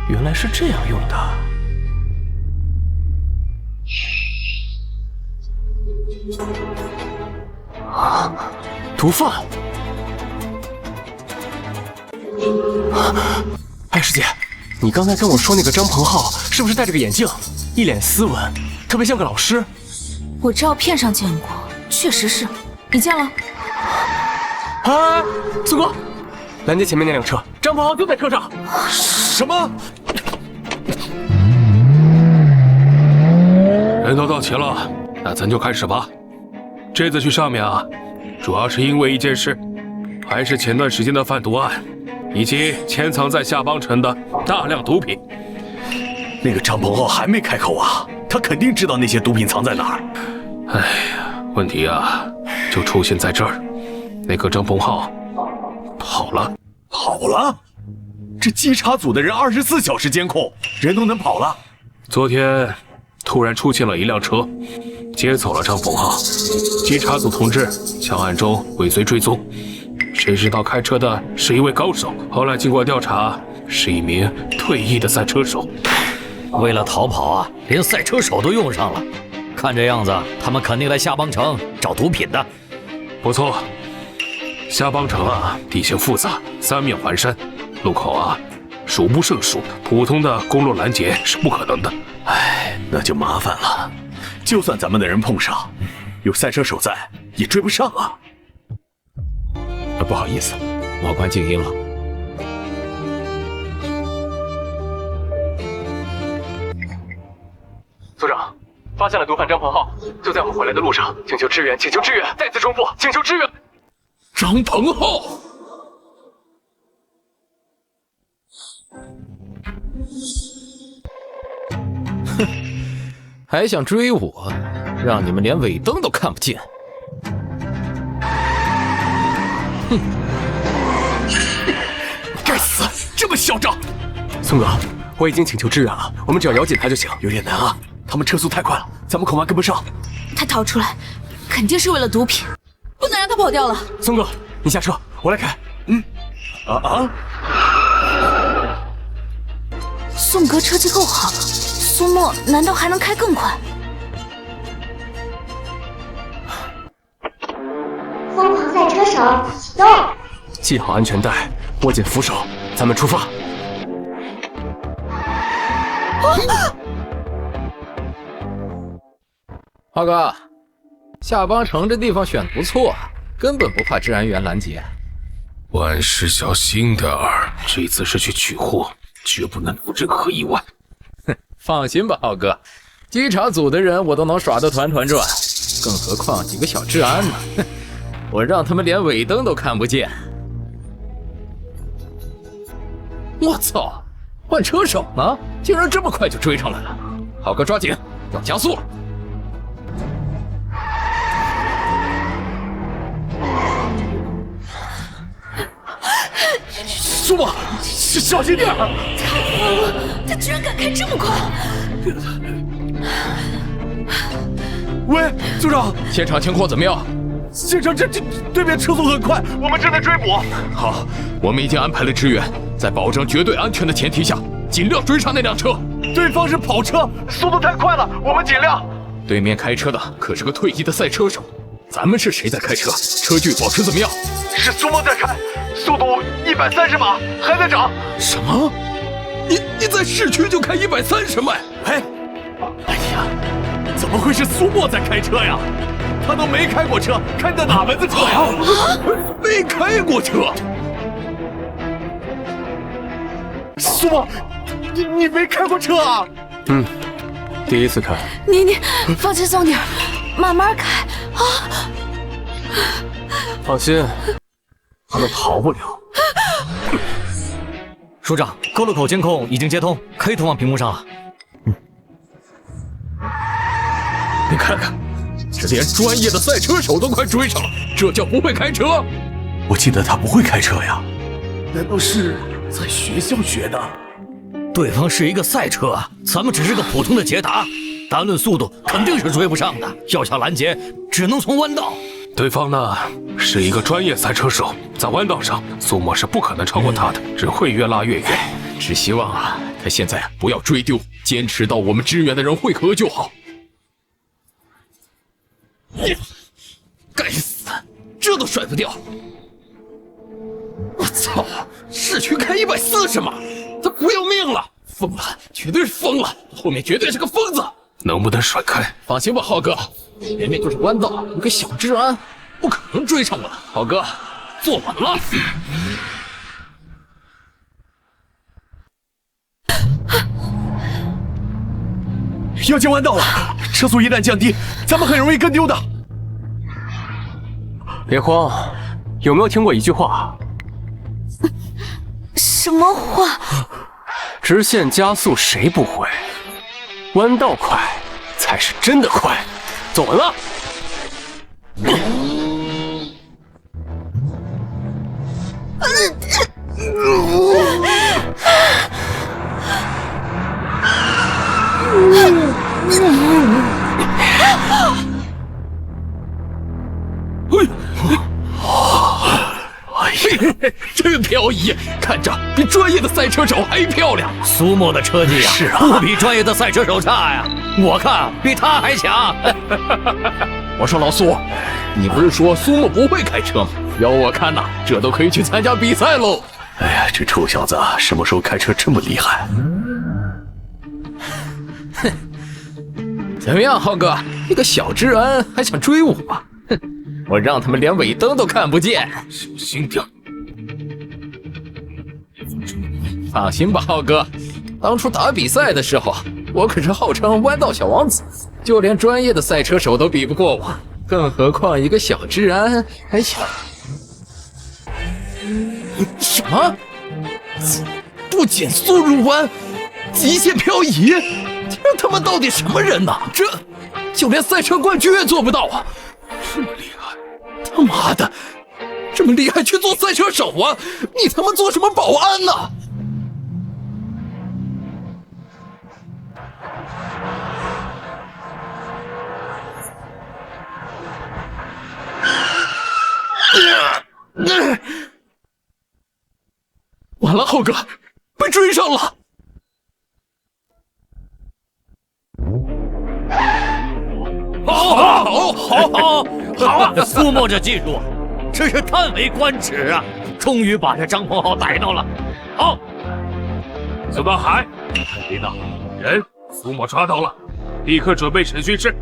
原来是这样用的。毒贩！哎，师姐，你刚才跟我说那个张鹏浩是不是戴着个眼镜，一脸斯文，特别像个老师？我照片上见过，确实是。你见了？哎，苏哥，拦截前面那辆车，张鹏浩就在车上。什么？人都到齐了，那咱就开始吧。这次去上面啊，主要是因为一件事，还是前段时间的贩毒案，以及潜藏在下邦城的大量毒品。那个张鹏浩还没开口啊，他肯定知道那些毒品藏在哪儿。哎呀，问题啊，就出现在这儿。那个张鹏浩跑了。跑了？这稽查组的人24小时监控，人都能跑了？昨天突然出现了一辆车，接走了张鹏浩。稽查组同志向暗中尾随追踪，谁知道开车的是一位高手，后来经过调查，是一名退役的赛车手。为了逃跑啊，连赛车手都用上了。看这样子，他们肯定来下邦城找毒品的。不错，下邦城啊，地形复杂，三面环山，路口啊数不胜数，普通的公路拦截是不可能的。哎，那就麻烦了。就算咱们的人碰上，有赛车手在，也追不上啊。不好意思，我关静音了。发现了毒贩张鹏浩，就在我们回来的路上，请求支援，请求支援！再次重复，请求支援！张鹏浩，哼，还想追我，让你们连尾灯都看不见！哼，该死，这么嚣张！宋哥，我已经请求支援了，我们只要咬紧他就行。有点难啊，他们车速太快了，咱们恐怕跟不上。他逃出来，肯定是为了毒品，不能让他跑掉了。宋哥，你下车，我来开。宋哥车技够好了，苏沫难道还能开更快？疯狂赛车手启动，系好安全带，握紧扶手，咱们出发。浩哥，下邦城这地方选得不错，根本不怕治安员拦截。万事小心点儿，这次是去取货，绝不能有任何意外。放心吧，浩哥，稽查组的人我都能耍得团团转，更何况几个小治安呢？我让他们连尾灯都看不见。我操，换车手呢？竟然这么快就追上来了！浩哥抓紧，要加速了。苏沫，小心点！太疯了，他居然敢开这么快！喂，组长，现场情况怎么样？现场这对面车速很快，我们正在追捕。好，我们已经安排了支援，在保证绝对安全的前提下，尽量追上那辆车。对方是跑车，速度太快了，我们尽量。对面开车的可是个退役的赛车手，咱们是谁在开车？车距保持怎么样？是苏沫在开，速度130码，还在涨。什么？你在市区就开130迈？哎呀，怎么会是苏沫在开车呀？他都没开过车，开的哪门子车呀？没开过车。苏沫，你没开过车啊？第一次开。你放轻松点，慢慢开啊！放心，他们跑不了。署长，沟路口监控已经接通，可以投放屏幕上了。你看看，这连专业的赛车手都快追上了，这叫不会开车？我记得他不会开车呀，难道是在学校学的？对方是一个赛车，咱们只是个普通的捷达，单论速度肯定是追不上的。要想拦截，只能从弯道。对方呢是一个专业赛车手，在弯道上，苏沫是不可能超过他的，只会越拉越远。只希望啊，他现在不要追丢，坚持到我们支援的人汇合就好。该死，这都甩不掉！我操，市区开140码，他不要命了！疯了，绝对是疯了！后面绝对是个疯子！能不能甩开？放心吧，浩哥，前面就是弯道，有个小治安，不可能追上我的。浩哥，坐稳了。要进弯道了，车速一旦降低，咱们很容易跟丢的。别慌，有没有听过一句话？什么话？直线加速谁不会？弯道快才是真的快。走稳了。真漂移，看着比专业的赛车手还漂亮。苏沫的车技呀，是啊，不比专业的赛车手差呀，我看比他还强。我说老苏，你不是说苏沫不会开车吗？要我看呐，这都可以去参加比赛喽。哎呀，这臭小子什么时候开车这么厉害？哼，怎么样，浩哥？一个小治安还想追我？哼，我让他们连尾灯都看不见。小心点。放心吧，浩哥，当初打比赛的时候，我可是号称弯道小王子，就连专业的赛车手都比不过我，更何况一个小治安。哎呀，什么？不减速入弯，极限漂移？这他妈到底什么人呢？这就连赛车冠军也做不到啊！这么厉害，他妈的，这么厉害去做赛车手啊？你他妈做什么保安呢？完了，浩哥，被追上了！好啊！苏墨这技术真是叹为观止啊！终于把这张鹏浩逮到了。好，苏大海，领导，人苏墨抓到了，立刻准备审讯室，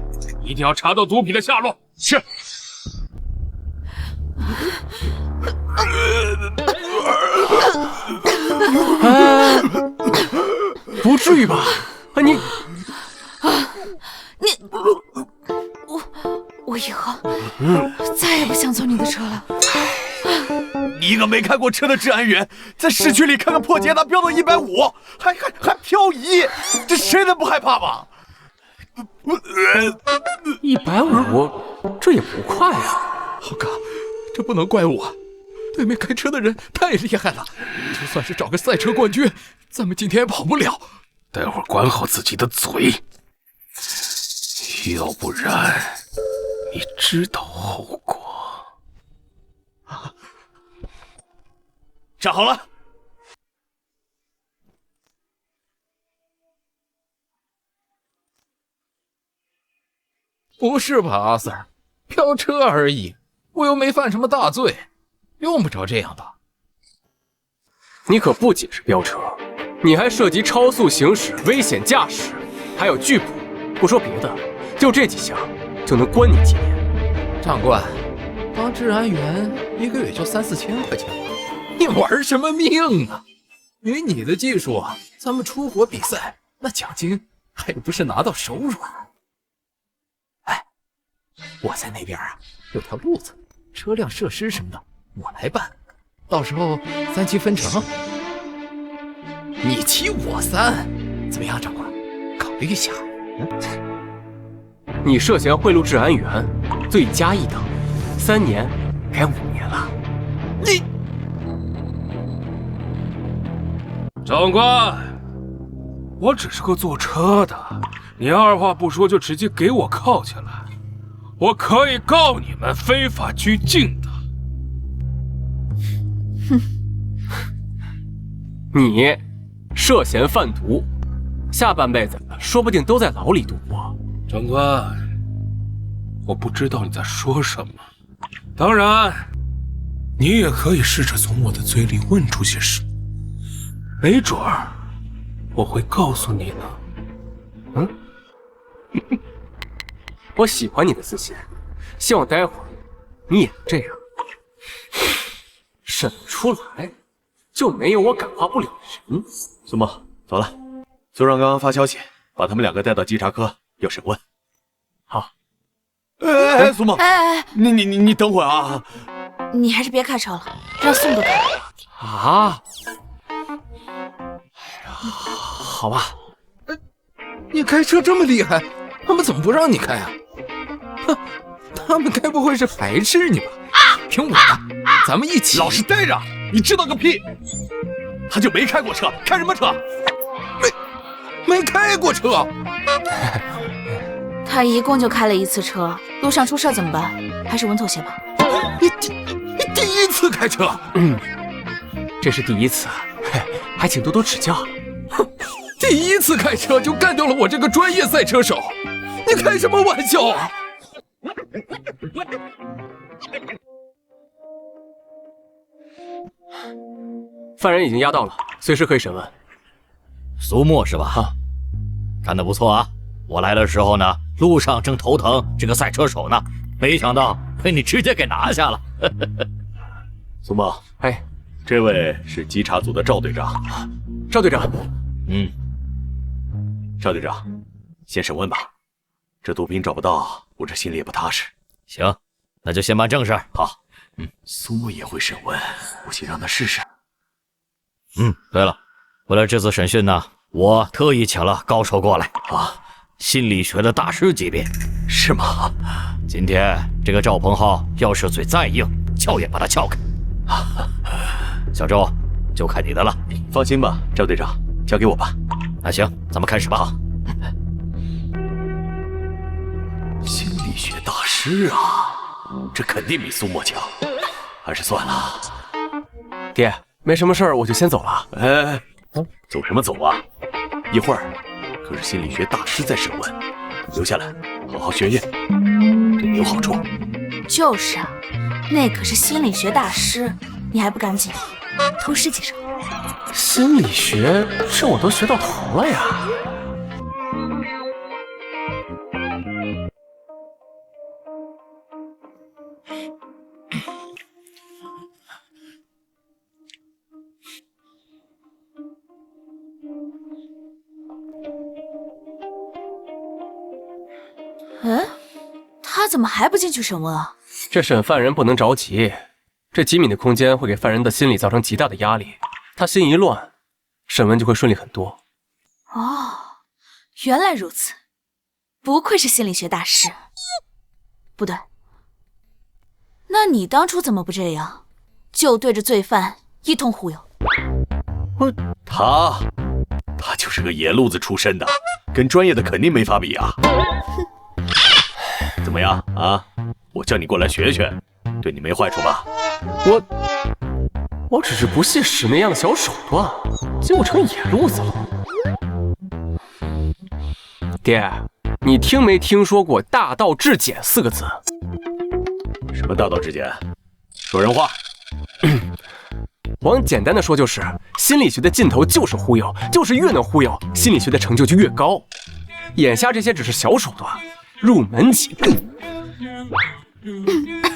一定要查到毒品的下落。是。不至于吧？我以后再也不想坐你的车了。你一个没开过车的治安员，在市区里看个破捷达飙到150，还漂移，这谁能不害怕吧？150，这也不快啊！浩哥，这不能怪我，对面开车的人太厉害了，就算是找个赛车冠军，咱们今天也跑不了。待会儿管好自己的嘴，要不然你知道后果。站好了！不是吧，阿 Sir， 飙车而已，我又没犯什么大罪，用不着这样的。你可不仅是飙车，你还涉及超速行驶、危险驾驶，还有拒捕。不说别的，就这几项就能关你几年。长官，当治安员1个月就3、4千块钱，你玩什么命啊？以你的技术，咱们出国比赛，那奖金还不是拿到手软？哎，我在那边啊，有条路子，车辆设施什么的我来办，到时候3期分成。你7我3，怎么样，长官？考虑一下。你涉嫌贿赂治安员，罪加一等，3年改5年了。你，长官，我只是个坐车的，你二话不说就直接给我铐起来，我可以告你们非法拘禁的。哼，你涉嫌贩毒，下半辈子说不定都在牢里度过。长官，我不知道你在说什么，当然，你也可以试着从我的嘴里问出些什么，没准儿我会告诉你呢。我喜欢你的自信，希望待会儿你也能这样。审不出来，就没有我感化不了的人。苏墨，走了。组长刚刚发消息，把他们2个带到稽查科要审问。好。哎，苏墨，你等会儿啊！你还是别开车了，让宋哥开。啊？好吧。你开车这么厉害，他们怎么不让你开啊？哼，他们该不会是排斥你吧？听我的，咱们一起。老实待着，你知道个屁！他就没开过车，开什么车？没开过车。他一共就开了1次车，路上出事怎么办？还是稳妥些吧。你第1次开车？这是第1次，还请多多指教。哼，第1次开车就干掉了我这个专业赛车手，你开什么玩笑啊？犯人已经押到了，随时可以审问。苏墨是吧？啊，干得不错啊！我来的时候呢，路上正头疼这个赛车手呢，没想到被你直接给拿下了。苏墨，哎，这位是稽查组的赵队长。赵队长，赵队长，先审问吧。这毒品找不到，我这心里也不踏实。行，那就先办正事。好，苏沫也会审问，我先让他试试。对了，为了这次审讯呢，我特意请了高手过来啊，心理学的大师级别。是吗？今天这个赵鹏浩要是嘴再硬，撬也把他撬开。小周，就看你的了。放心吧，赵队长，交给我吧。那行，咱们开始吧。心理学大师啊，这肯定比苏沫强，还是算了。爹，没什么事儿，我就先走了。哎，走什么走啊？一会儿可是心理学大师在审问，留下来好好学学，对你有好处。就是啊，那可是心理学大师，你还不赶紧偷师几招？心理学这我都学到头了呀。他怎么还不进去审问啊？这审犯人不能着急，这几米的空间会给犯人的心理造成极大的压力，他心一乱，审问就会顺利很多。哦，原来如此，不愧是心理学大师。不对，那你当初怎么不这样，就对着罪犯一通忽悠？他就是个野路子出身的，跟专业的肯定没法比啊。怎么样啊？我叫你过来学学，对你没坏处吧？我只是不屑使那样的小手段，结果成野路子了。爹，你听没听说过大道至简4个字？什么大道至简？说人话。往简单的说，就是心理学的尽头就是忽悠，就是越能忽悠，心理学的成就就越高。眼下这些只是小手段，入门级的。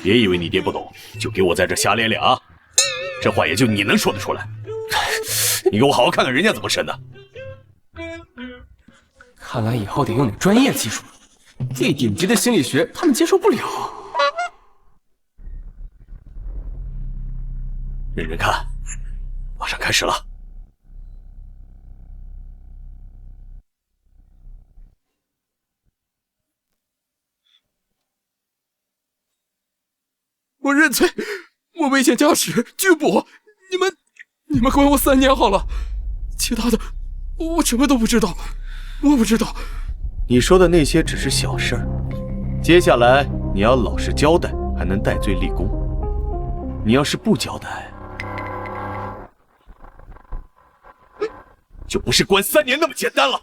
别以为你爹不懂，就给我在这瞎咧咧啊！这话也就你能说得出来。你给我好好看看人家怎么审的。看来以后得用点专业技术，最顶级的心理学他们接受不了。认真看，马上开始了。我认罪，我危险驾驶，拒捕。你们关我3年好了，其他的我什么都不知道，我不知道。你说的那些只是小事儿，接下来你要老实交代，还能戴罪立功。你要是不交代，就不是关3年那么简单了。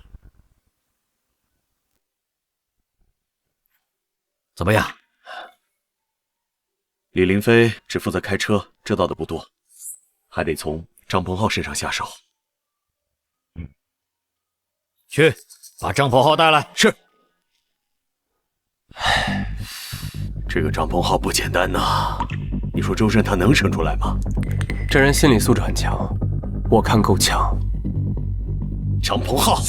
怎么样？李林飞只负责开车，知道的不多，还得从张鹏浩身上下手。去把张鹏浩带来。是。这个张鹏浩不简单呐，你说周深他能审出来吗？这人心理素质很强，我看够呛。张鹏浩，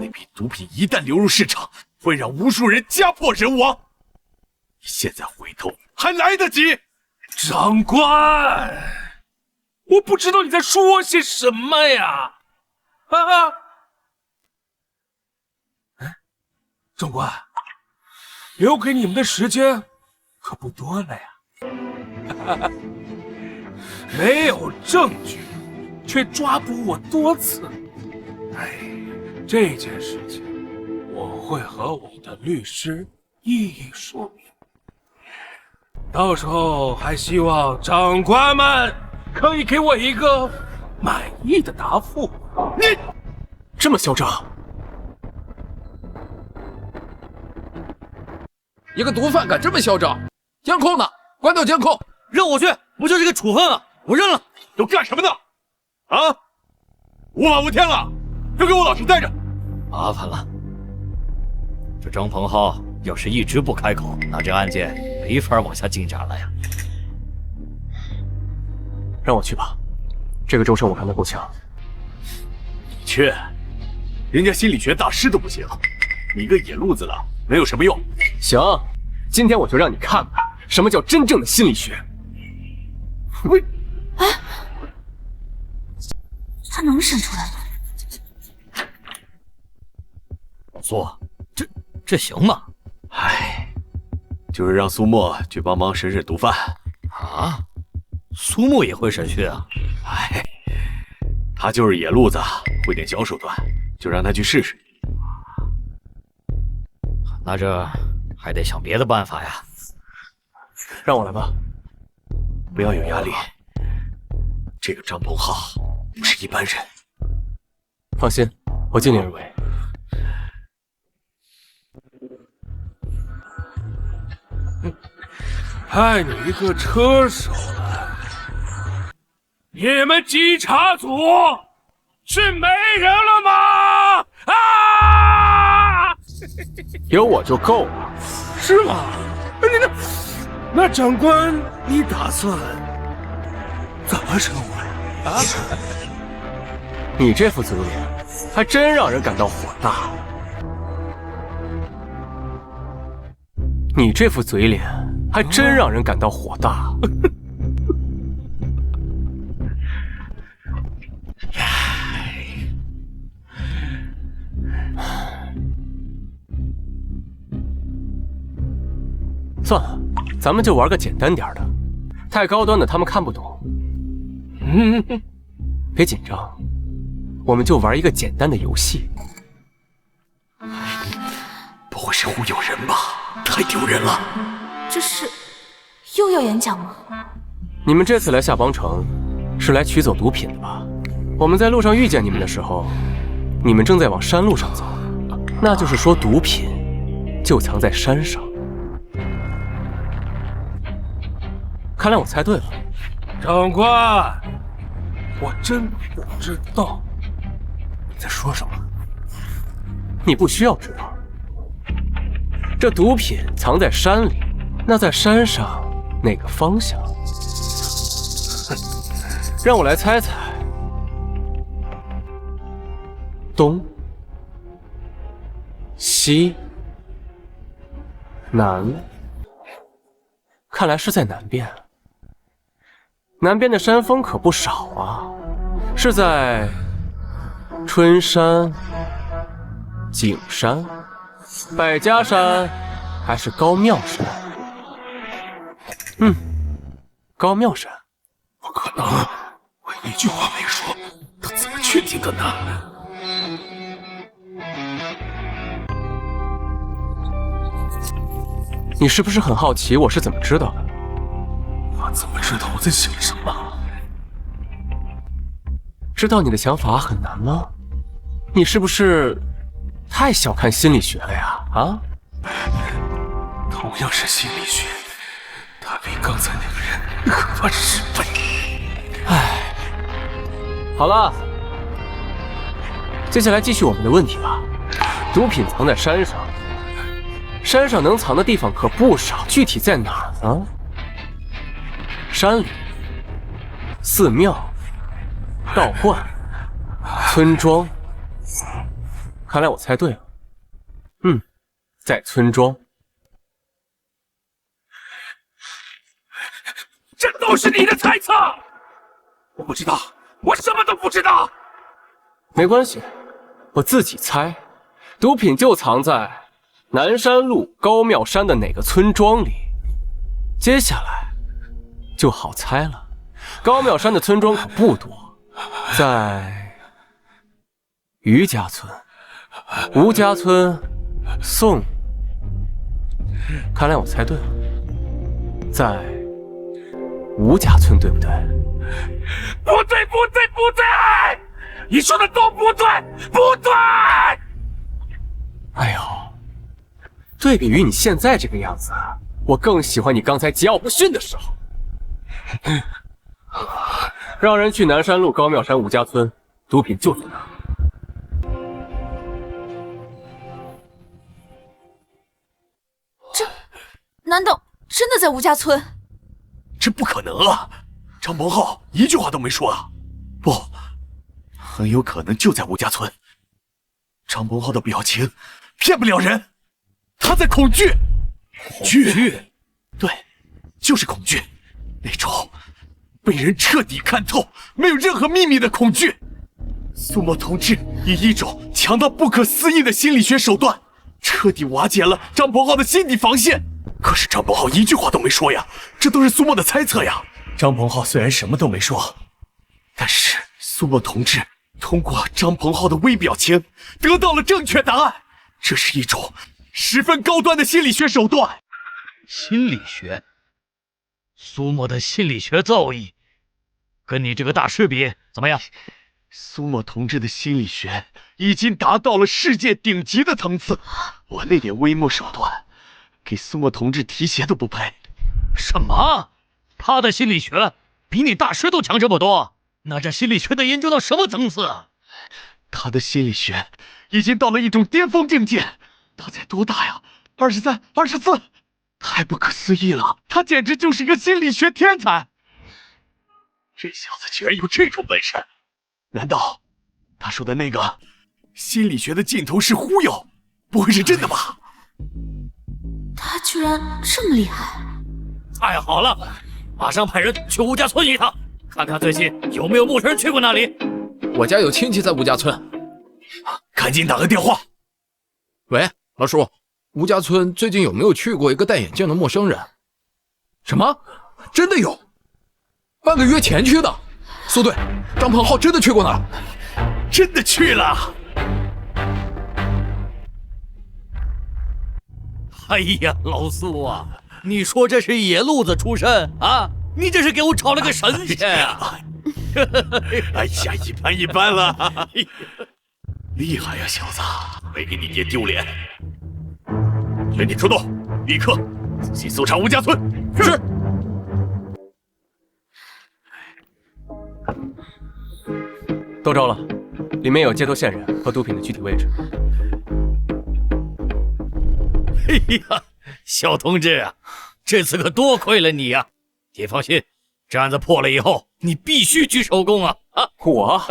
那批毒品一旦流入市场，会让无数人家破人亡。你现在回头还来得及。长官，我不知道你在说些什么呀！长官，留给你们的时间可不多了呀。没有证据，却抓捕我多次。这件事情我会和我的律师一一说明。到时候还希望长官们可以给我一个满意的答复。你这么嚣张！一个毒贩敢这么嚣张？监控呢？关掉监控！让我去，不就是个处分吗？我认了。都干什么呢？啊！无法无天了，都给我老实待着！麻烦了，这张鹏浩要是一直不开口，那这案件没法往下进展了呀。让我去吧，这个周深我看他够呛。你去，人家心理学大师都不行，你个野路子的，没有什么用。行，今天我就让你看看什么叫真正的心理学。喂，哎，他能闪出来吗？老苏，这行吗？唉，就是让苏沫去帮忙审审毒贩。啊，苏沫也会审讯啊？唉，他就是野路子，会点小手段，就让他去试试。那这还得想别的办法呀。让我来吧。不要有压力，这个张鹏浩不是一般人。放心，我尽力而为。派你一个车手来，你们稽查组是没人了吗？啊！有我就够了。是吗？那长官，你打算怎么审我啊？你这副嘴脸，还真让人感到火大。你这副嘴脸，还真让人感到火大。算了，咱们就玩个简单点的，太高端的他们看不懂。别紧张，我们就玩一个简单的游戏。不会是忽悠人吧？太丢人了！这是又要演讲吗？你们这次来下邦城，是来取走毒品的吧？我们在路上遇见你们的时候，你们正在往山路上走，那就是说毒品就藏在山上。看来我猜对了。长官，我真不知道你在说什么。你不需要知道。这毒品藏在山里，那在山上哪个方向？让我来猜猜。东、西、南，看来是在南边。南边的山峰可不少啊，是在春山、景山、百家山还是高庙山？高庙山。不可能，我一句话没说，他怎么确定的呢？你是不是很好奇我是怎么知道的？我怎么知道我在想什么？知道你的想法很难吗？你是不是太小看心理学了呀？啊？同样是心理学，他比刚才那个人可怕10倍。唉，好了，接下来继续我们的问题吧。毒品藏在山上，山上能藏的地方可不少，具体在哪儿呢？山里、寺庙、道观、村庄。看来我猜对了。在村庄。这都是你的猜测，我不知道，我什么都不知道。没关系，我自己猜，毒品就藏在南山路高庙山的哪个村庄里。接下来就好猜了，高庙山的村庄可不多，在余家村、吴家村、宋。看来我猜对了，在吴家村，对不对？不对，不对，不对！你说的都不对，不对！哎呦，对比于你现在这个样子，我更喜欢你刚才桀骜不驯的时候。让人去南山路高庙山吴家村，毒品就在那儿。难道真的在吴家村？这不可能啊！张鹏浩一句话都没说啊！不，很有可能就在吴家村。张鹏浩的表情骗不了人。他在恐惧，恐惧，对，就是恐惧，那种被人彻底看透、没有任何秘密的恐惧。苏沫同志以一种强到不可思议的心理学手段，彻底瓦解了张鹏浩的心理防线。可是张鹏浩一句话都没说呀，这都是苏沫的猜测呀。张鹏浩虽然什么都没说，但是苏沫同志通过张鹏浩的微表情得到了正确答案，这是一种十分高端的心理学手段。心理学？苏沫的心理学造诣，跟你这个大师比怎么样？苏沫同志的心理学已经达到了世界顶级的层次，我那点微末手段，给苏沫同志提鞋都不配。什么？他的心理学比你大师都强这么多？那这心理学得研究到什么层次？他的心理学已经到了一种巅峰境界。他才多大呀？23、24，太不可思议了！他简直就是一个心理学天才。这小子居然有这种本事！难道他说的那个心理学的尽头是忽悠？不会是真的吧？他居然这么厉害！太好了，马上派人去吴家村一趟，看看最近有没有陌生人去过那里。我家有亲戚在吴家村，赶紧打个电话。喂，老叔，吴家村最近有没有去过一个戴眼镜的陌生人？什么？真的有？半个月前去的。苏队，张鹏浩真的去过那儿？真的去了。哎呀，老苏啊，你说这是野路子出身啊？你这是给我找了个神仙啊！哎呀，一般一般了。厉害呀，小子，没给你爹丢脸。全体出动，立刻仔细搜查吴家村。是。都招了，里面有接头线人和毒品的具体位置。哎呀，小同志啊，这次可多亏了你呀！爹放心，这案子破了以后，你必须举首功啊！我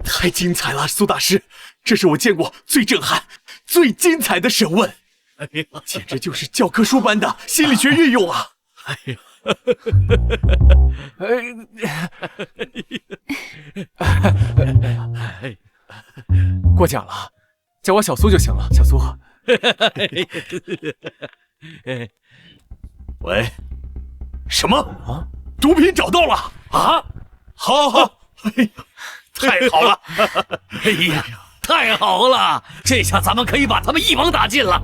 太精彩了，苏大师，这是我见过最震撼、最精彩的审问，简直就是教科书般的心理学运用啊！哎呀！过奖了，叫我小苏就行了，小苏。喂，什么啊？毒品找到了啊？好，哎呀，太好了！哎呀，太好了！这下咱们可以把他们一网打尽了。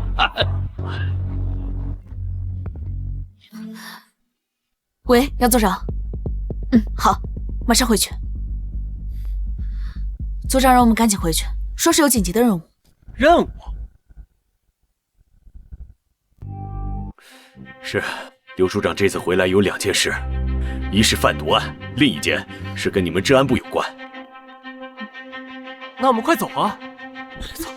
喂，杨组长。好，马上回去。组长让我们赶紧回去，说是有紧急的任务。任务？是，刘署长这次回来有2件事，一是贩毒案，另一件是跟你们治安部有关。那我们快走啊！走。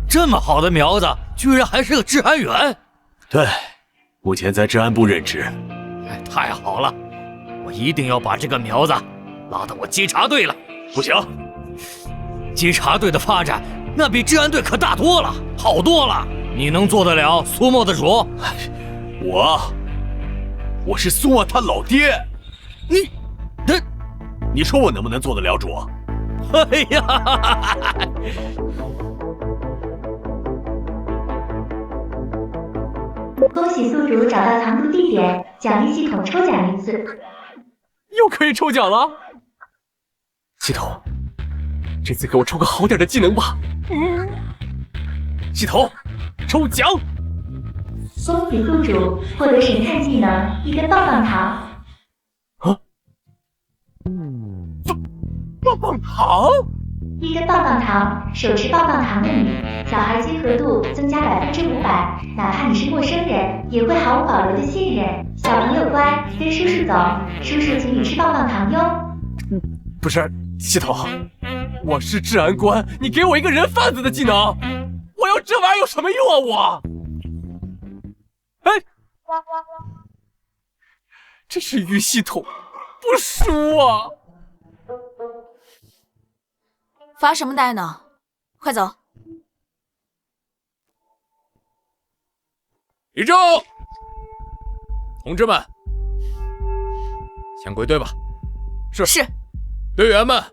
这么好的苗子，居然还是个治安员。对，目前在治安部任职。太好了，我一定要把这个苗子拉到我稽查队了。不行，稽查队的发展那比治安队可大多了，好多了。你能做得了苏沫的主？我是苏沫他老爹。你说我能不能做得了主？哎呀！恭喜宿主找到藏毒地点，奖励系统抽奖1次。又可以抽奖了。系统，这次给我抽个好点的技能吧。系统，抽奖！恭喜宿主获得神探技能1根棒棒糖。棒棒糖？1根棒棒糖，手持棒棒糖的你，小孩结合度增加500%，哪怕你是陌生人，也会毫无保留的信任。小朋友乖，跟叔叔走，叔叔请你吃棒棒糖哟。不是，系统，我是治安官，你给我一个人贩子的技能，我要这玩意儿有什么用啊？我，这是与系统不输啊！发什么呆呢？快走！立正，同志们，先归队吧。是。队员们，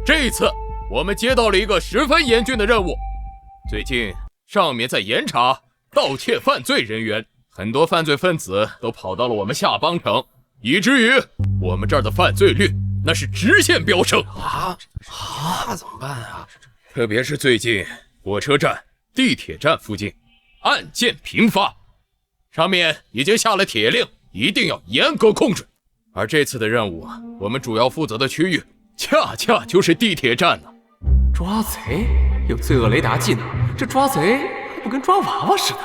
这一次我们接到了一个十分严峻的任务。最近上面在严查盗窃犯罪人员，很多犯罪分子都跑到了我们下邦城，以至于我们这儿的犯罪率那是直线飙升那怎么办啊？特别是最近火车站、地铁站附近案件频发，上面已经下了铁令，一定要严格控制。而这次的任务，我们主要负责的区域恰恰就是地铁站呢。抓贼有罪恶雷达技能，这抓贼还不跟抓娃娃似的？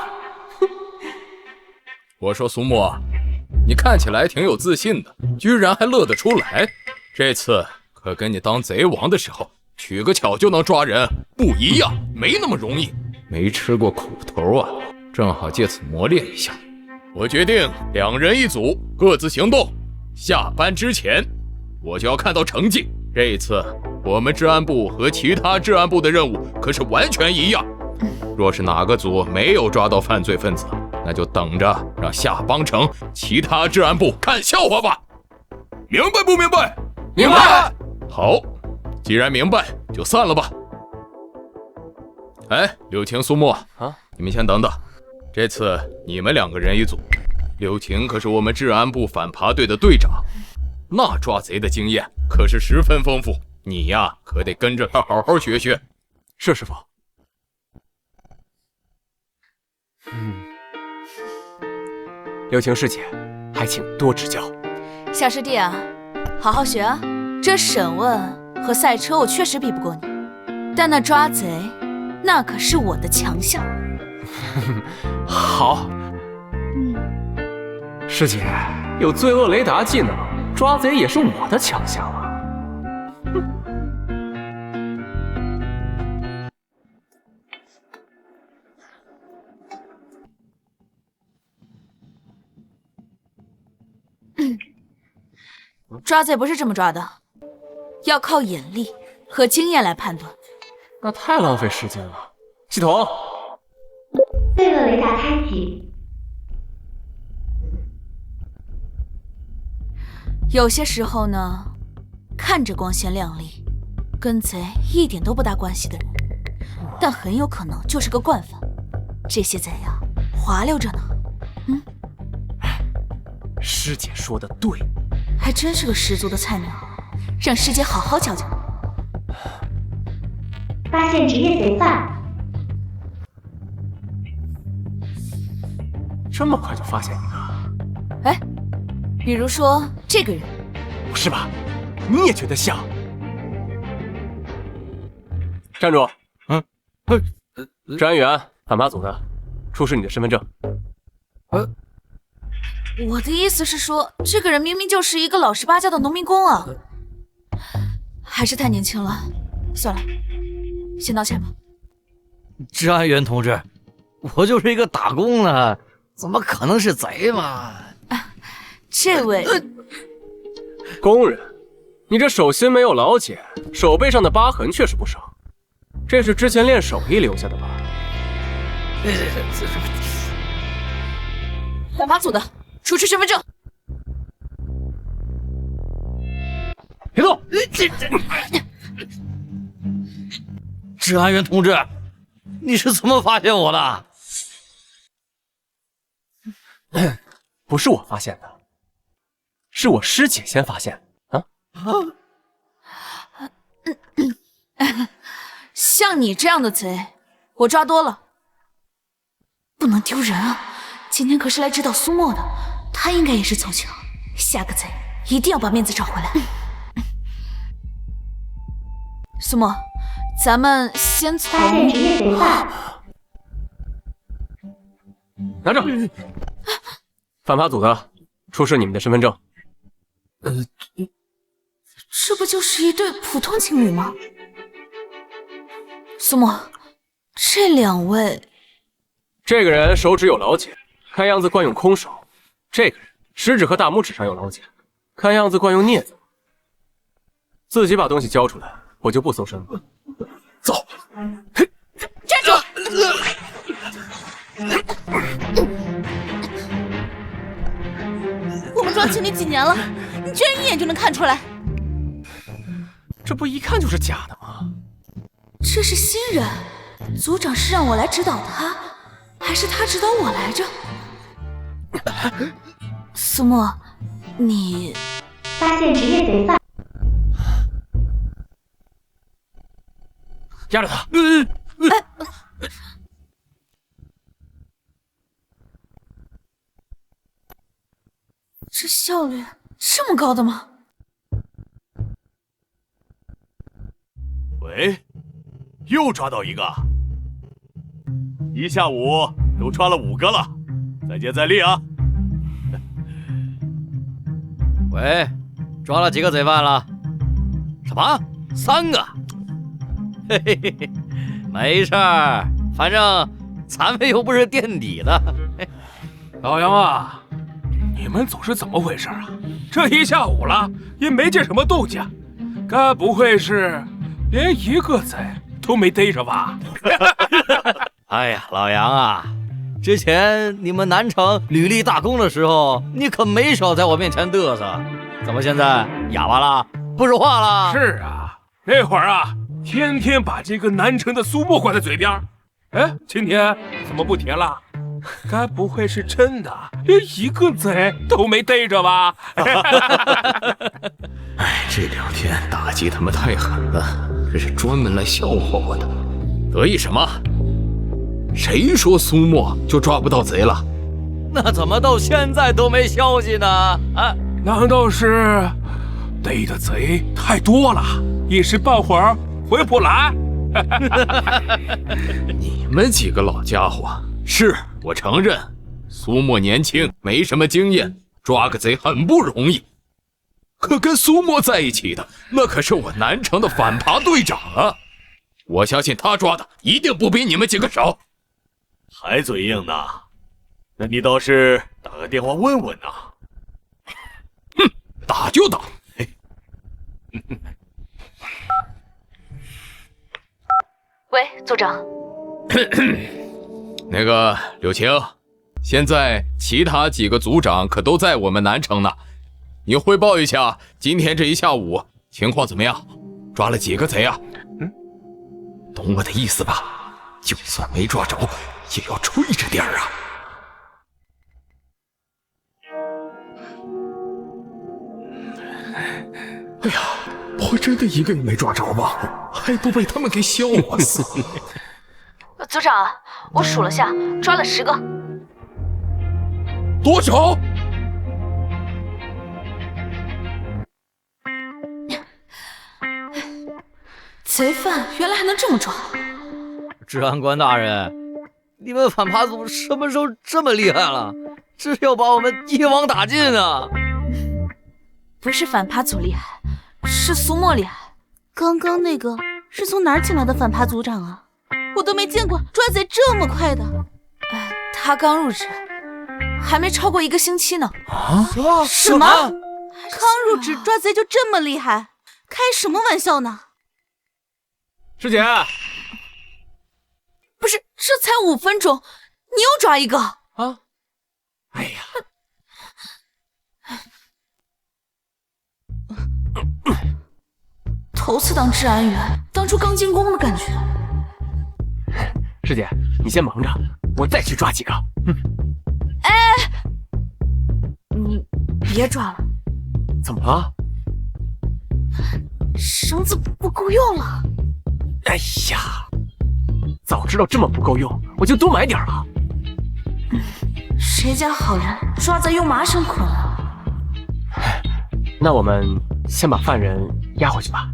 我说苏沫，你看起来挺有自信的，居然还乐得出来。这次可跟你当贼王的时候取个巧就能抓人不一样，没那么容易。没吃过苦头啊，正好借此磨练一下。我决定2人一组，各自行动。下班之前，我就要看到成绩。这一次我们治安部和其他治安部的任务可是完全一样。若是哪个组没有抓到犯罪分子，那就等着让下邦城其他治安部看笑话吧。明白不明白？明白。好，既然明白，就散了吧。哎，柳晴、苏沫啊，你们先等等。这次你们2个人一组。柳晴可是我们治安部反扒队的队长，那抓贼的经验可是十分丰富。你呀，可得跟着他好好学学。是师傅。柳晴师姐，还请多指教。小师弟啊，好好学啊！这审问和赛车我确实比不过你，但那抓贼，那可是我的强项。好。师姐，有罪恶雷达技能，抓贼也是我的强项啊。抓贼不是这么抓的，要靠眼力和经验来判断。那太浪费时间了。系统，罪恶雷达开启。有些时候呢，看着光鲜亮丽，跟贼一点都不搭关系的人，但很有可能就是个惯犯。这些贼呀，滑溜着呢。师姐说的对，还真是个十足的菜鸟，让师姐好好教教。发现职业贼犯。这么快就发现一个？哎，比如说这个人。不是吧？你也觉得像？站住！治安员，反扒组的，出示你的身份证。我的意思是说，这个人明明就是一个老实巴交的农民工啊，还是太年轻了。算了，先道歉吧。治安员同志，我就是一个打工的，怎么可能是贼嘛？这位工人，你这手心没有老茧，手背上的疤痕却是不少，这是之前练手艺留下的吧？反扒组的，出示身份证。别动！治安员同志，你是怎么发现我的？不是我发现的，是我师姐先发现啊！像你这样的贼，我抓多了，不能丢人啊！今天可是来指导苏沫的，他应该也是凑巧。下个贼一定要把面子找回来。苏沫，咱们先从发现职业贼犯。拿着，反扒组的，出示你们的身份证。这不就是一对普通情侣吗？苏沫，这两位，这个人手指有老茧，看样子惯用空手；这个人食指和大拇指上有老茧，看样子惯用镊子。自己把东西交出来，我就不搜身了。走。站住！我们抓起你几年了，你居然一眼就能看出来？这不一看就是假的吗？这是新人，组长是让我来指导他，还是他指导我来着？苏沫，你发现职业贼犯。压着他！这效率这么高的吗？喂，又抓到一个，一下午都抓了5个了，再接再厉啊！喂，抓了几个贼犯了？什么？3个？嘿嘿嘿嘿，没事儿，反正咱们又不是垫底的。老杨啊，你们组是怎么回事啊？这一下午了，也没见什么动静，该不会是连一个贼都没逮着吧？哎呀，老杨啊，之前你们南城屡立大功的时候，你可没少在我面前嘚瑟，怎么现在哑巴了，不说话了？是啊，那会儿啊，天天把这个南城的苏沫挂在嘴边。哎，今天怎么不提了？该不会是真的连一个贼都没逮着吧？哎，这2天打击他们太狠了，这是专门来笑话我的。得意什么？谁说苏沫就抓不到贼了？那怎么到现在都没消息呢？啊，难道是逮的贼太多了，一时半会儿回不来？你们几个老家伙，是我承认，苏沫年轻，没什么经验，抓个贼很不容易。可跟苏沫在一起的，那可是我南城的反扒队长啊！我相信他抓的一定不比你们几个少。还嘴硬呢？那你倒是打个电话问问呐！哼，打就打。喂，组长。那个柳青，现在其他几个组长可都在我们南城呢，你汇报一下今天这一下午情况怎么样？抓了几个贼啊？懂我的意思吧？就算没抓着，也要吹着点啊！哎呀，我真的一个也没抓着吗？还不被他们给笑话死？组长，我数了下，抓了10个。多少？贼犯原来还能这么抓！治安官大人，你们反扒组什么时候这么厉害了？这要把我们一网打尽啊！不是反扒组厉害，是苏沫厉害。刚刚那个是从哪儿请来的反扒组长啊？我都没见过抓贼这么快的。他刚入职，还没超过1个星期呢。啊？什么？刚入职抓贼就这么厉害？开什么玩笑呢？师姐，不是，这才5分钟，你又抓一个啊？哎呀！头次当治安员，当初刚进宫的感觉。师姐，你先忙着，我再去抓几个。你别抓了。怎么了？绳子不够用了。哎呀，早知道这么不够用，我就多买点了。谁家好人抓贼用麻绳捆啊？那我们先把犯人押回去吧。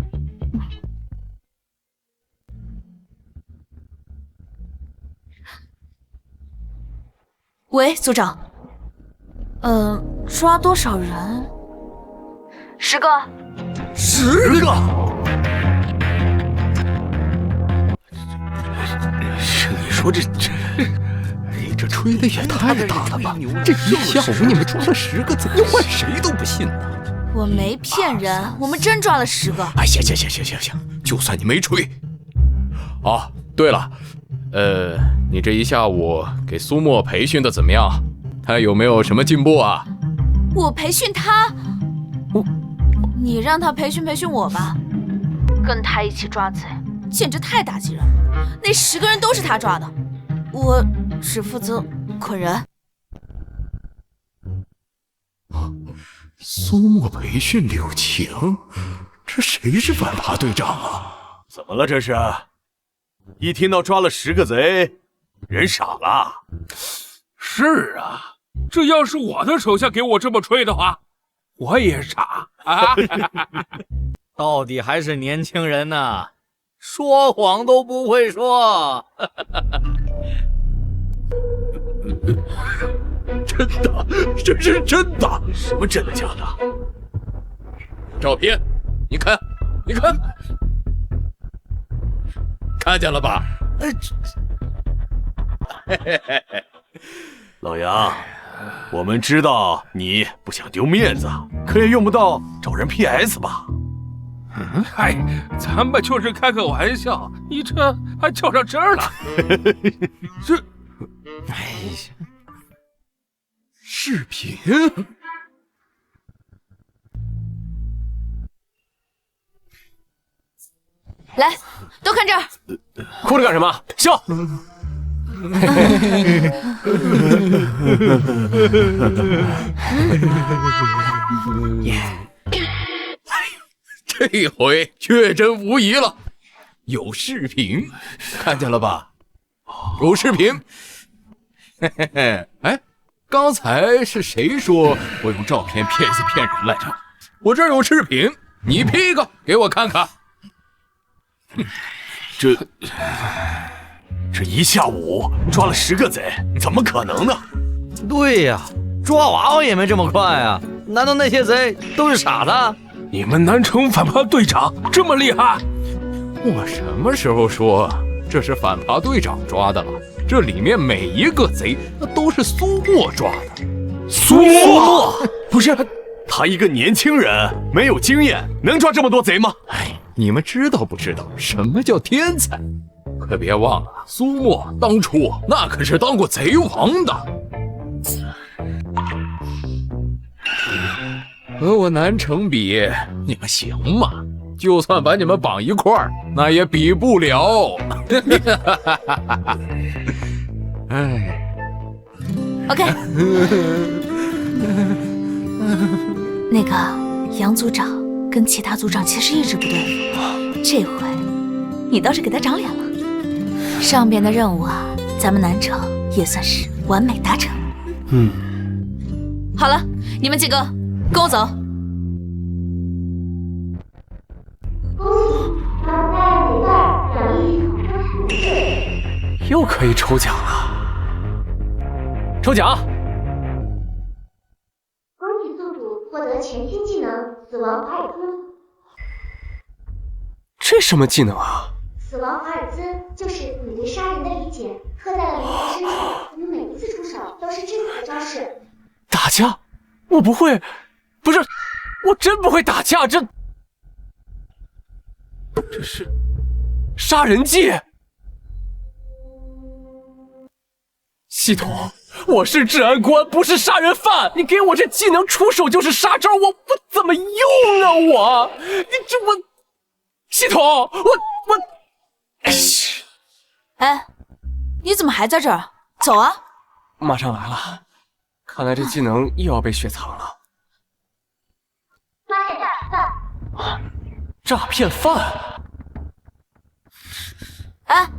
喂，组长。抓多少人？10个。10个？你说这吹的也太大了吧！这一下午你们抓了10个贼，换谁都不信呢。我没骗人，我们真抓了10个。哎，行，就算你没吹，哦，对了，你这一下午给苏沫培训的怎么样？他有没有什么进步啊？我培训他？你让他培训培训我吧。跟他一起抓贼，简直太打击人了。那10个人都是他抓的，我只负责捆人。苏沫培训柳晴，这谁是反扒队长啊？怎么了这是？一听到抓了10个贼，人傻了。是啊，这要是我的手下给我这么吹的话，我也傻啊！到底还是年轻人呐，说谎都不会说。真的，这是真的？什么真的假的？照片，你看，你看，看见了吧？老杨，我们知道你不想丢面子，可也用不到找人 PS 吧？嗨，咱们就是开个玩笑，你这还较上真儿了？这，哎呀，视频。来，都看这儿。哭着干什么？笑！这回确诊无疑了，有视频，看见了吧？有视频。嘿嘿嘿，哎，刚才是谁说我用照片PS 骗人来着？我这儿有视频，你 P 一个给我看看。这一下午抓了10个贼，怎么可能呢？对呀，抓娃娃也没这么快啊！难道那些贼都是傻子？你们南城反扒队长这么厉害？我什么时候说这是反扒队长抓的了？这里面每一个贼那都是苏沫抓的。苏沫？不是，他一个年轻人，没有经验，能抓这么多贼吗？哎，你们知道不知道什么叫天才？可别忘了，苏沫当初那可是当过贼王的。和我南城比，你们行吗？就算把你们绑一块儿，那也比不了。哎 OK 那个杨组长跟其他组长其实一直不对付，这回你倒是给他长脸了。上边的任务啊，咱们南城也算是完美达成。好了，你们几个跟我走。又可以抽奖了！抽奖！恭喜宿主获得全新技能死亡华尔兹。这什么技能啊？死亡华尔兹就是你对杀人的理解，刻在了灵魂深处。你每一次出手都是致死的招式。打架？我不会，不是，我真不会打架，这是杀人技。系统，我是治安官，不是杀人犯。你给我这技能出手就是杀招，我怎么用啊？你这我系统，哎，你怎么还在这儿？走啊！马上来了，看来这技能又要被雪藏了。发现诈骗犯！诈骗犯！哎！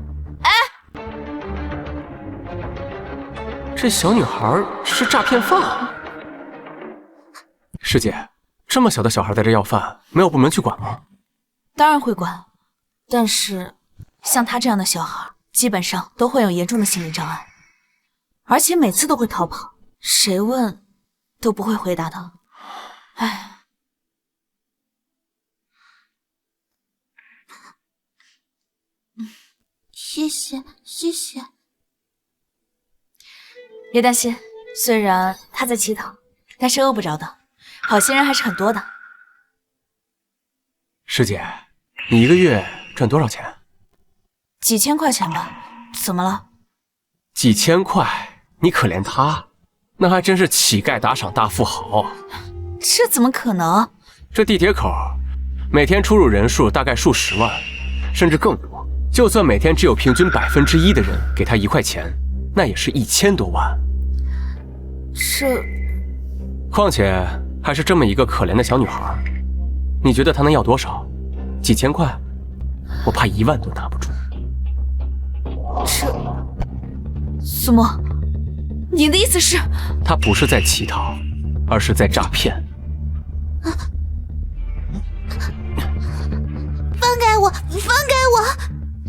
这小女孩是诈骗犯。师姐，这么小的小孩在这要饭，没有部门去管吗？当然会管，但是像他这样的小孩，基本上都会有严重的心理障碍，而且每次都会逃跑，谁问都不会回答的。唉，谢谢。别担心，虽然他在乞讨，但是饿不着的，好心人还是很多的。师姐，你一个月赚多少钱？几千块钱吧，怎么了？几千块？你可怜他，那还真是乞丐打赏大富豪。这怎么可能？这地铁口每天出入人数大概数十万，甚至更多。就算每天只有平均1%的人给他1块钱，那也是1000多万。这……况且还是这么一个可怜的小女孩，你觉得她能要多少？几千块？我怕1万都拿不住。这……苏沫，你的意思是？她不是在乞讨，而是在诈骗。放开我！放开我！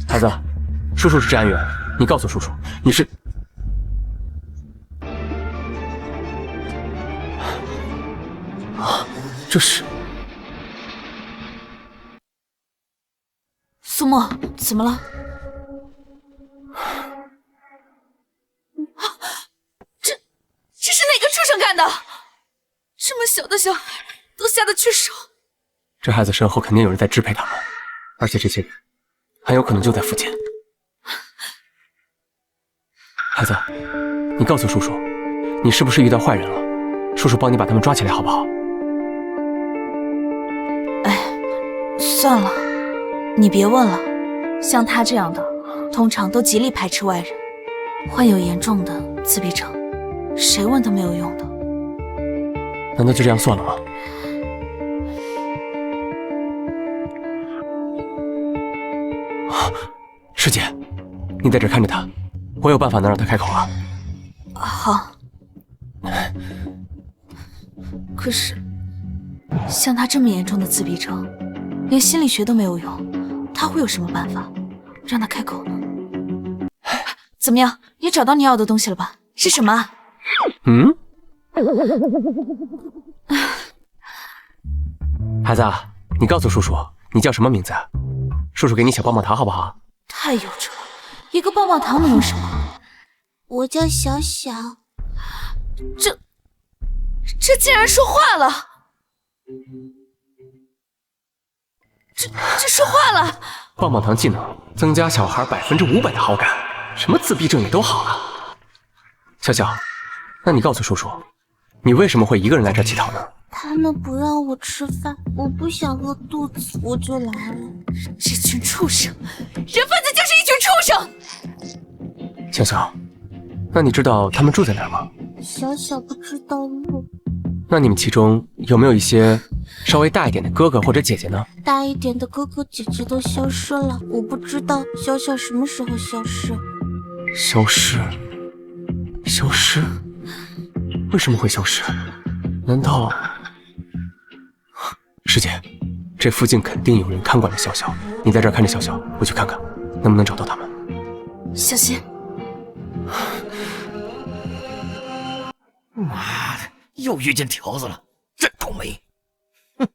孩子，叔叔是治安员，你告诉叔叔，你是……这是……苏沫，怎么了？这是哪个畜生干的？这么小的小孩都下得去手？这孩子身后肯定有人在支配他们，而且这些人很有可能就在附近。孩子，你告诉叔叔，你是不是遇到坏人了？叔叔帮你把他们抓起来，好不好？哎，算了，你别问了。像他这样的，通常都极力排斥外人，患有严重的自闭症，谁问都没有用的。难道就这样算了吗？师姐，你在这看着他，我有办法能让他开口了。好。可是，像他这么严重的自闭症，连心理学都没有用，他会有什么办法让他开口呢？怎么样，也找到你要的东西了吧？是什么？嗯？孩子，你告诉叔叔，你叫什么名字？叔叔给你小棒棒糖好不好？太幼稚了，一个棒棒糖能有什么？我叫小小。这竟然说话了！这说话了！棒棒糖技能增加小孩500%的好感，什么自闭症也都好了。小小，那你告诉叔叔，你为什么会一个人来这乞讨呢？他们不让我吃饭，我不想饿肚子，我就来了。这群畜生，人贩子就是一群畜生！小小，那你知道他们住在哪儿吗？小小不知道路。那你们其中有没有一些稍微大一点的哥哥或者姐姐呢？大一点的哥哥姐姐都消失了，我不知道小小什么时候消失。消失？消失？为什么会消失？难道……师姐，这附近肯定有人看管着小小，你在这儿看着小小，我去看看能不能找到他们。小心！妈的，又遇见条子了，真倒霉！哼，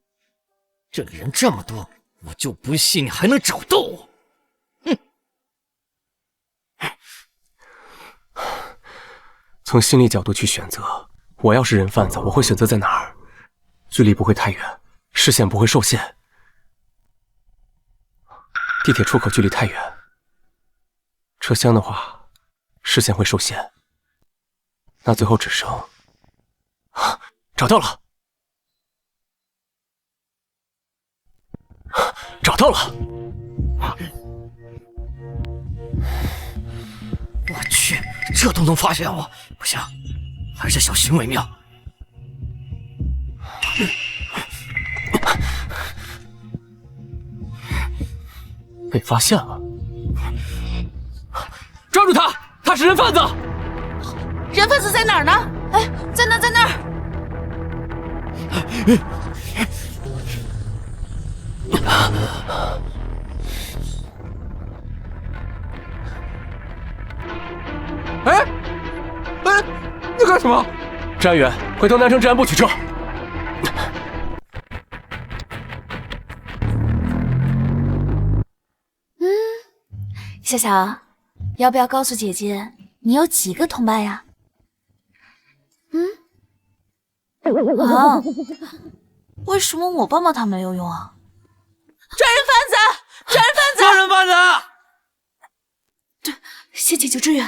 这里人这么多，我就不信你还能找到我！哼！从心理角度去选择，我要是人贩子，我会选择在哪儿？距离不会太远，视线不会受限。地铁出口距离太远，车厢的话，视线会受限。那最后只剩……找到了！找到了！我去，这都能发现我，不行，还是小心为妙。被发现了！抓住他！他是人贩子！人贩子在哪儿呢？哎，在那儿，在那儿！哎，你干什么？治安员，回头南城治安部取车。小小，要不要告诉姐姐你有几个同伴呀？啊，为什么我棒棒糖没有用啊？抓人贩子！抓人贩子！抓人贩子！先请求支援。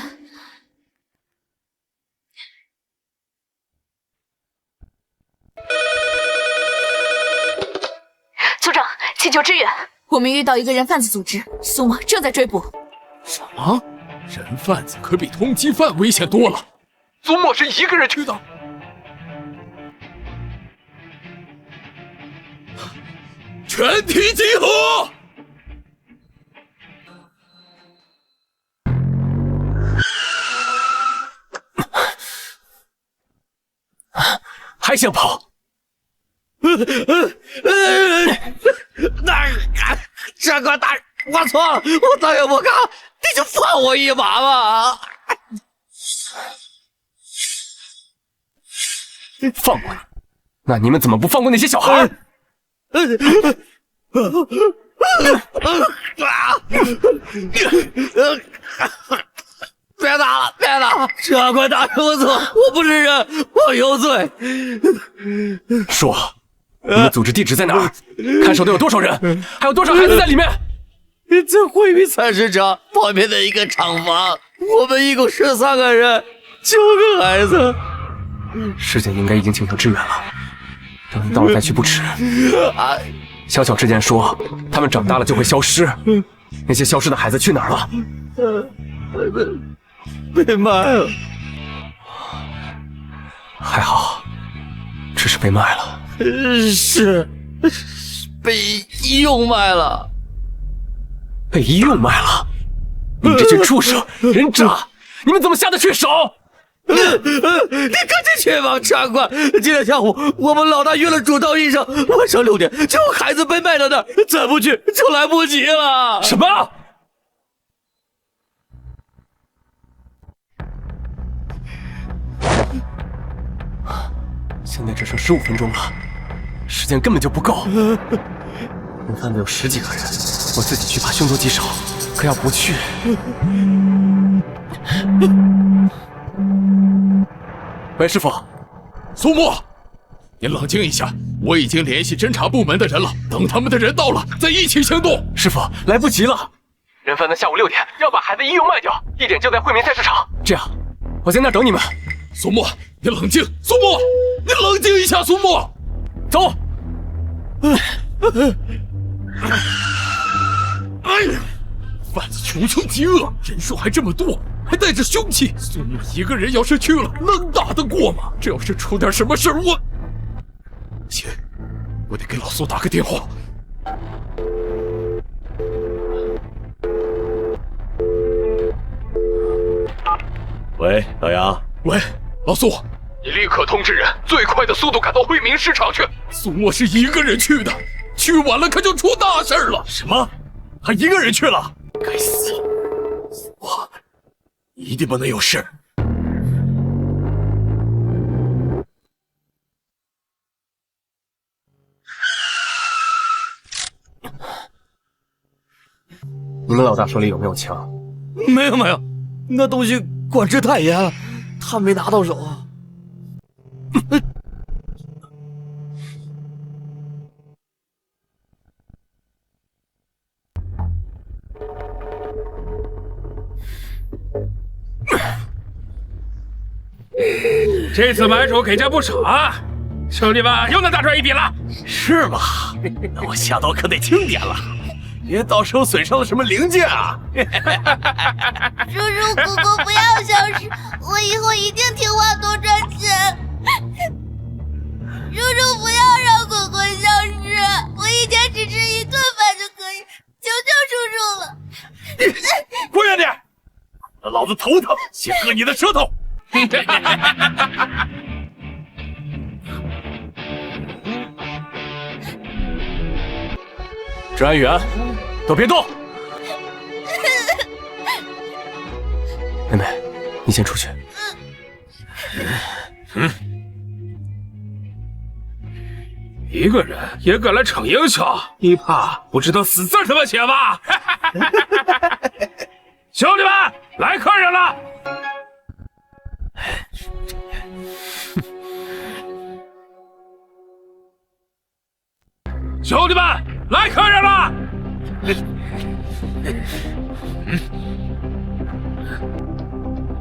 组长，请求支援。我们遇到一个人贩子组织，苏沫正在追捕。什么？人贩子可比通缉犯危险多了。苏沫是一个人去的。全体集合！还想跑？长官大人，我错了，我再也不敢，你就放我一马吧。放过你？那你们怎么不放过那些小孩？别打了，别打了！长官大人，我错，我不是人，我有罪。说，你们组织地址在哪儿？看守的有多少人？还有多少孩子在里面？在惠民菜市场旁边的一个厂房，我们一共13个人，9个孩子。师姐应该已经请求支援了，等你到了再去不迟。小小之前说，他们长大了就会消失，那些消失的孩子去哪儿了？被卖了。还好，只是被卖了。是被医用卖了。被医用卖了？你这群畜生，人渣！你们怎么下得去手？你赶紧去吧，长官！今天下午我们老大约了主刀医生，晚上6点就有孩子被卖到那儿，再不去就来不及了。什么？现在只剩15分钟了，时间根本就不够。人贩子有10几个人，我自己去把凶多吉少。可要不去，喂，师傅，苏沫，你冷静一下，我已经联系侦查部门的人了，等他们的人到了再一起行动。师傅，来不及了，人贩子下午6点要把孩子医用卖掉，地点就在惠民菜市场。这样，我在那儿等你们。苏沫，你冷静，苏沫，你冷静一下，苏沫，走。贩子穷凶极恶，人数还这么多，还带着凶器。苏沫一个人要是去了，能打得过吗？这要是出点什么事儿，我……行，我得给老苏打个电话。喂，老杨。喂，老苏，你立刻通知人，最快的速度赶到惠民市场去。苏沫是一个人去的，去晚了可就出大事了。什么？还一个人去了？该死！我一定不能有事。你们老大手里有没有枪？没有，那东西管制太严了，他没拿到手。这次买主给价不少啊，兄弟们又能大赚一笔了。是吗？那我下刀可得轻点了，别到时候损伤了什么零件啊！叔叔姑姑不要消失，我以后一定听话多赚钱。叔叔不要让姑姑消失，我一天只吃1顿饭就可以，求求叔叔了。滚远点！老子头疼，先割你的舌头！治安员，都别动！妹妹，你先出去。一个人也敢来逞英雄，你怕不知道死字怎么写吗？兄弟们，来客人了！兄弟们，来客人了！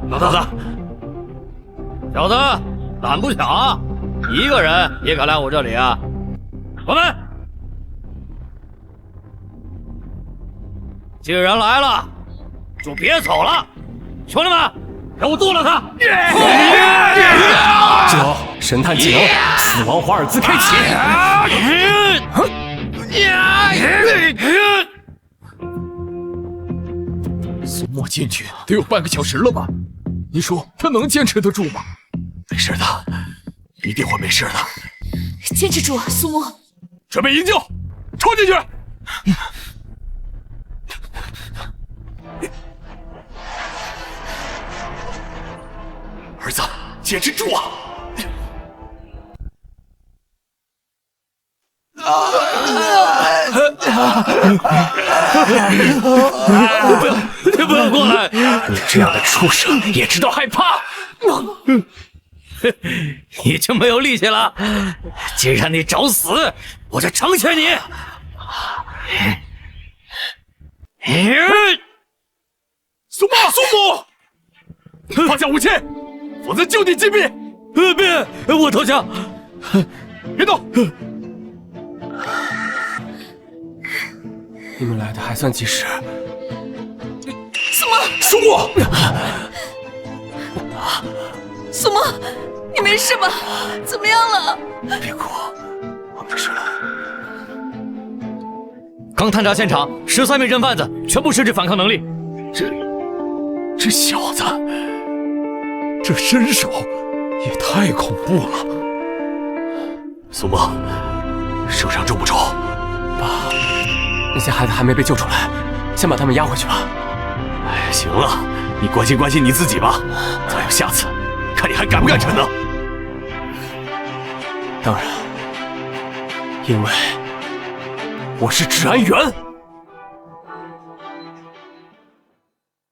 老头子，小子，胆不小啊！一个人也敢来我这里啊？关门！既然来了，就别走了，兄弟们，给我剁了他！走，神探技能死亡华尔兹开启。苏沫进去得有半个小时了吧？你说他能坚持得住吗？没事的，一定会没事的。坚持住，苏沫。准备营救，冲进去！儿子，坚持住啊！不要过来！你这样的畜生也知道害怕？已经没有力气了。既然你找死，我就成全你。苏沫，放下武器，否则就地击毙！别，我投降。别动！你们来的还算及时。苏沫，苏沫，你没事吧？怎么样了？别哭，我没事了。刚探查现场，13名人贩子全部失去反抗能力。这小子，这身手也太恐怖了。苏沫，受伤重不重？爸，那些孩子还没被救出来，先把他们押回去吧。哎，行了，你关心关心你自己吧。再有下次，看你还敢不敢逞能。当然，因为我是治安员。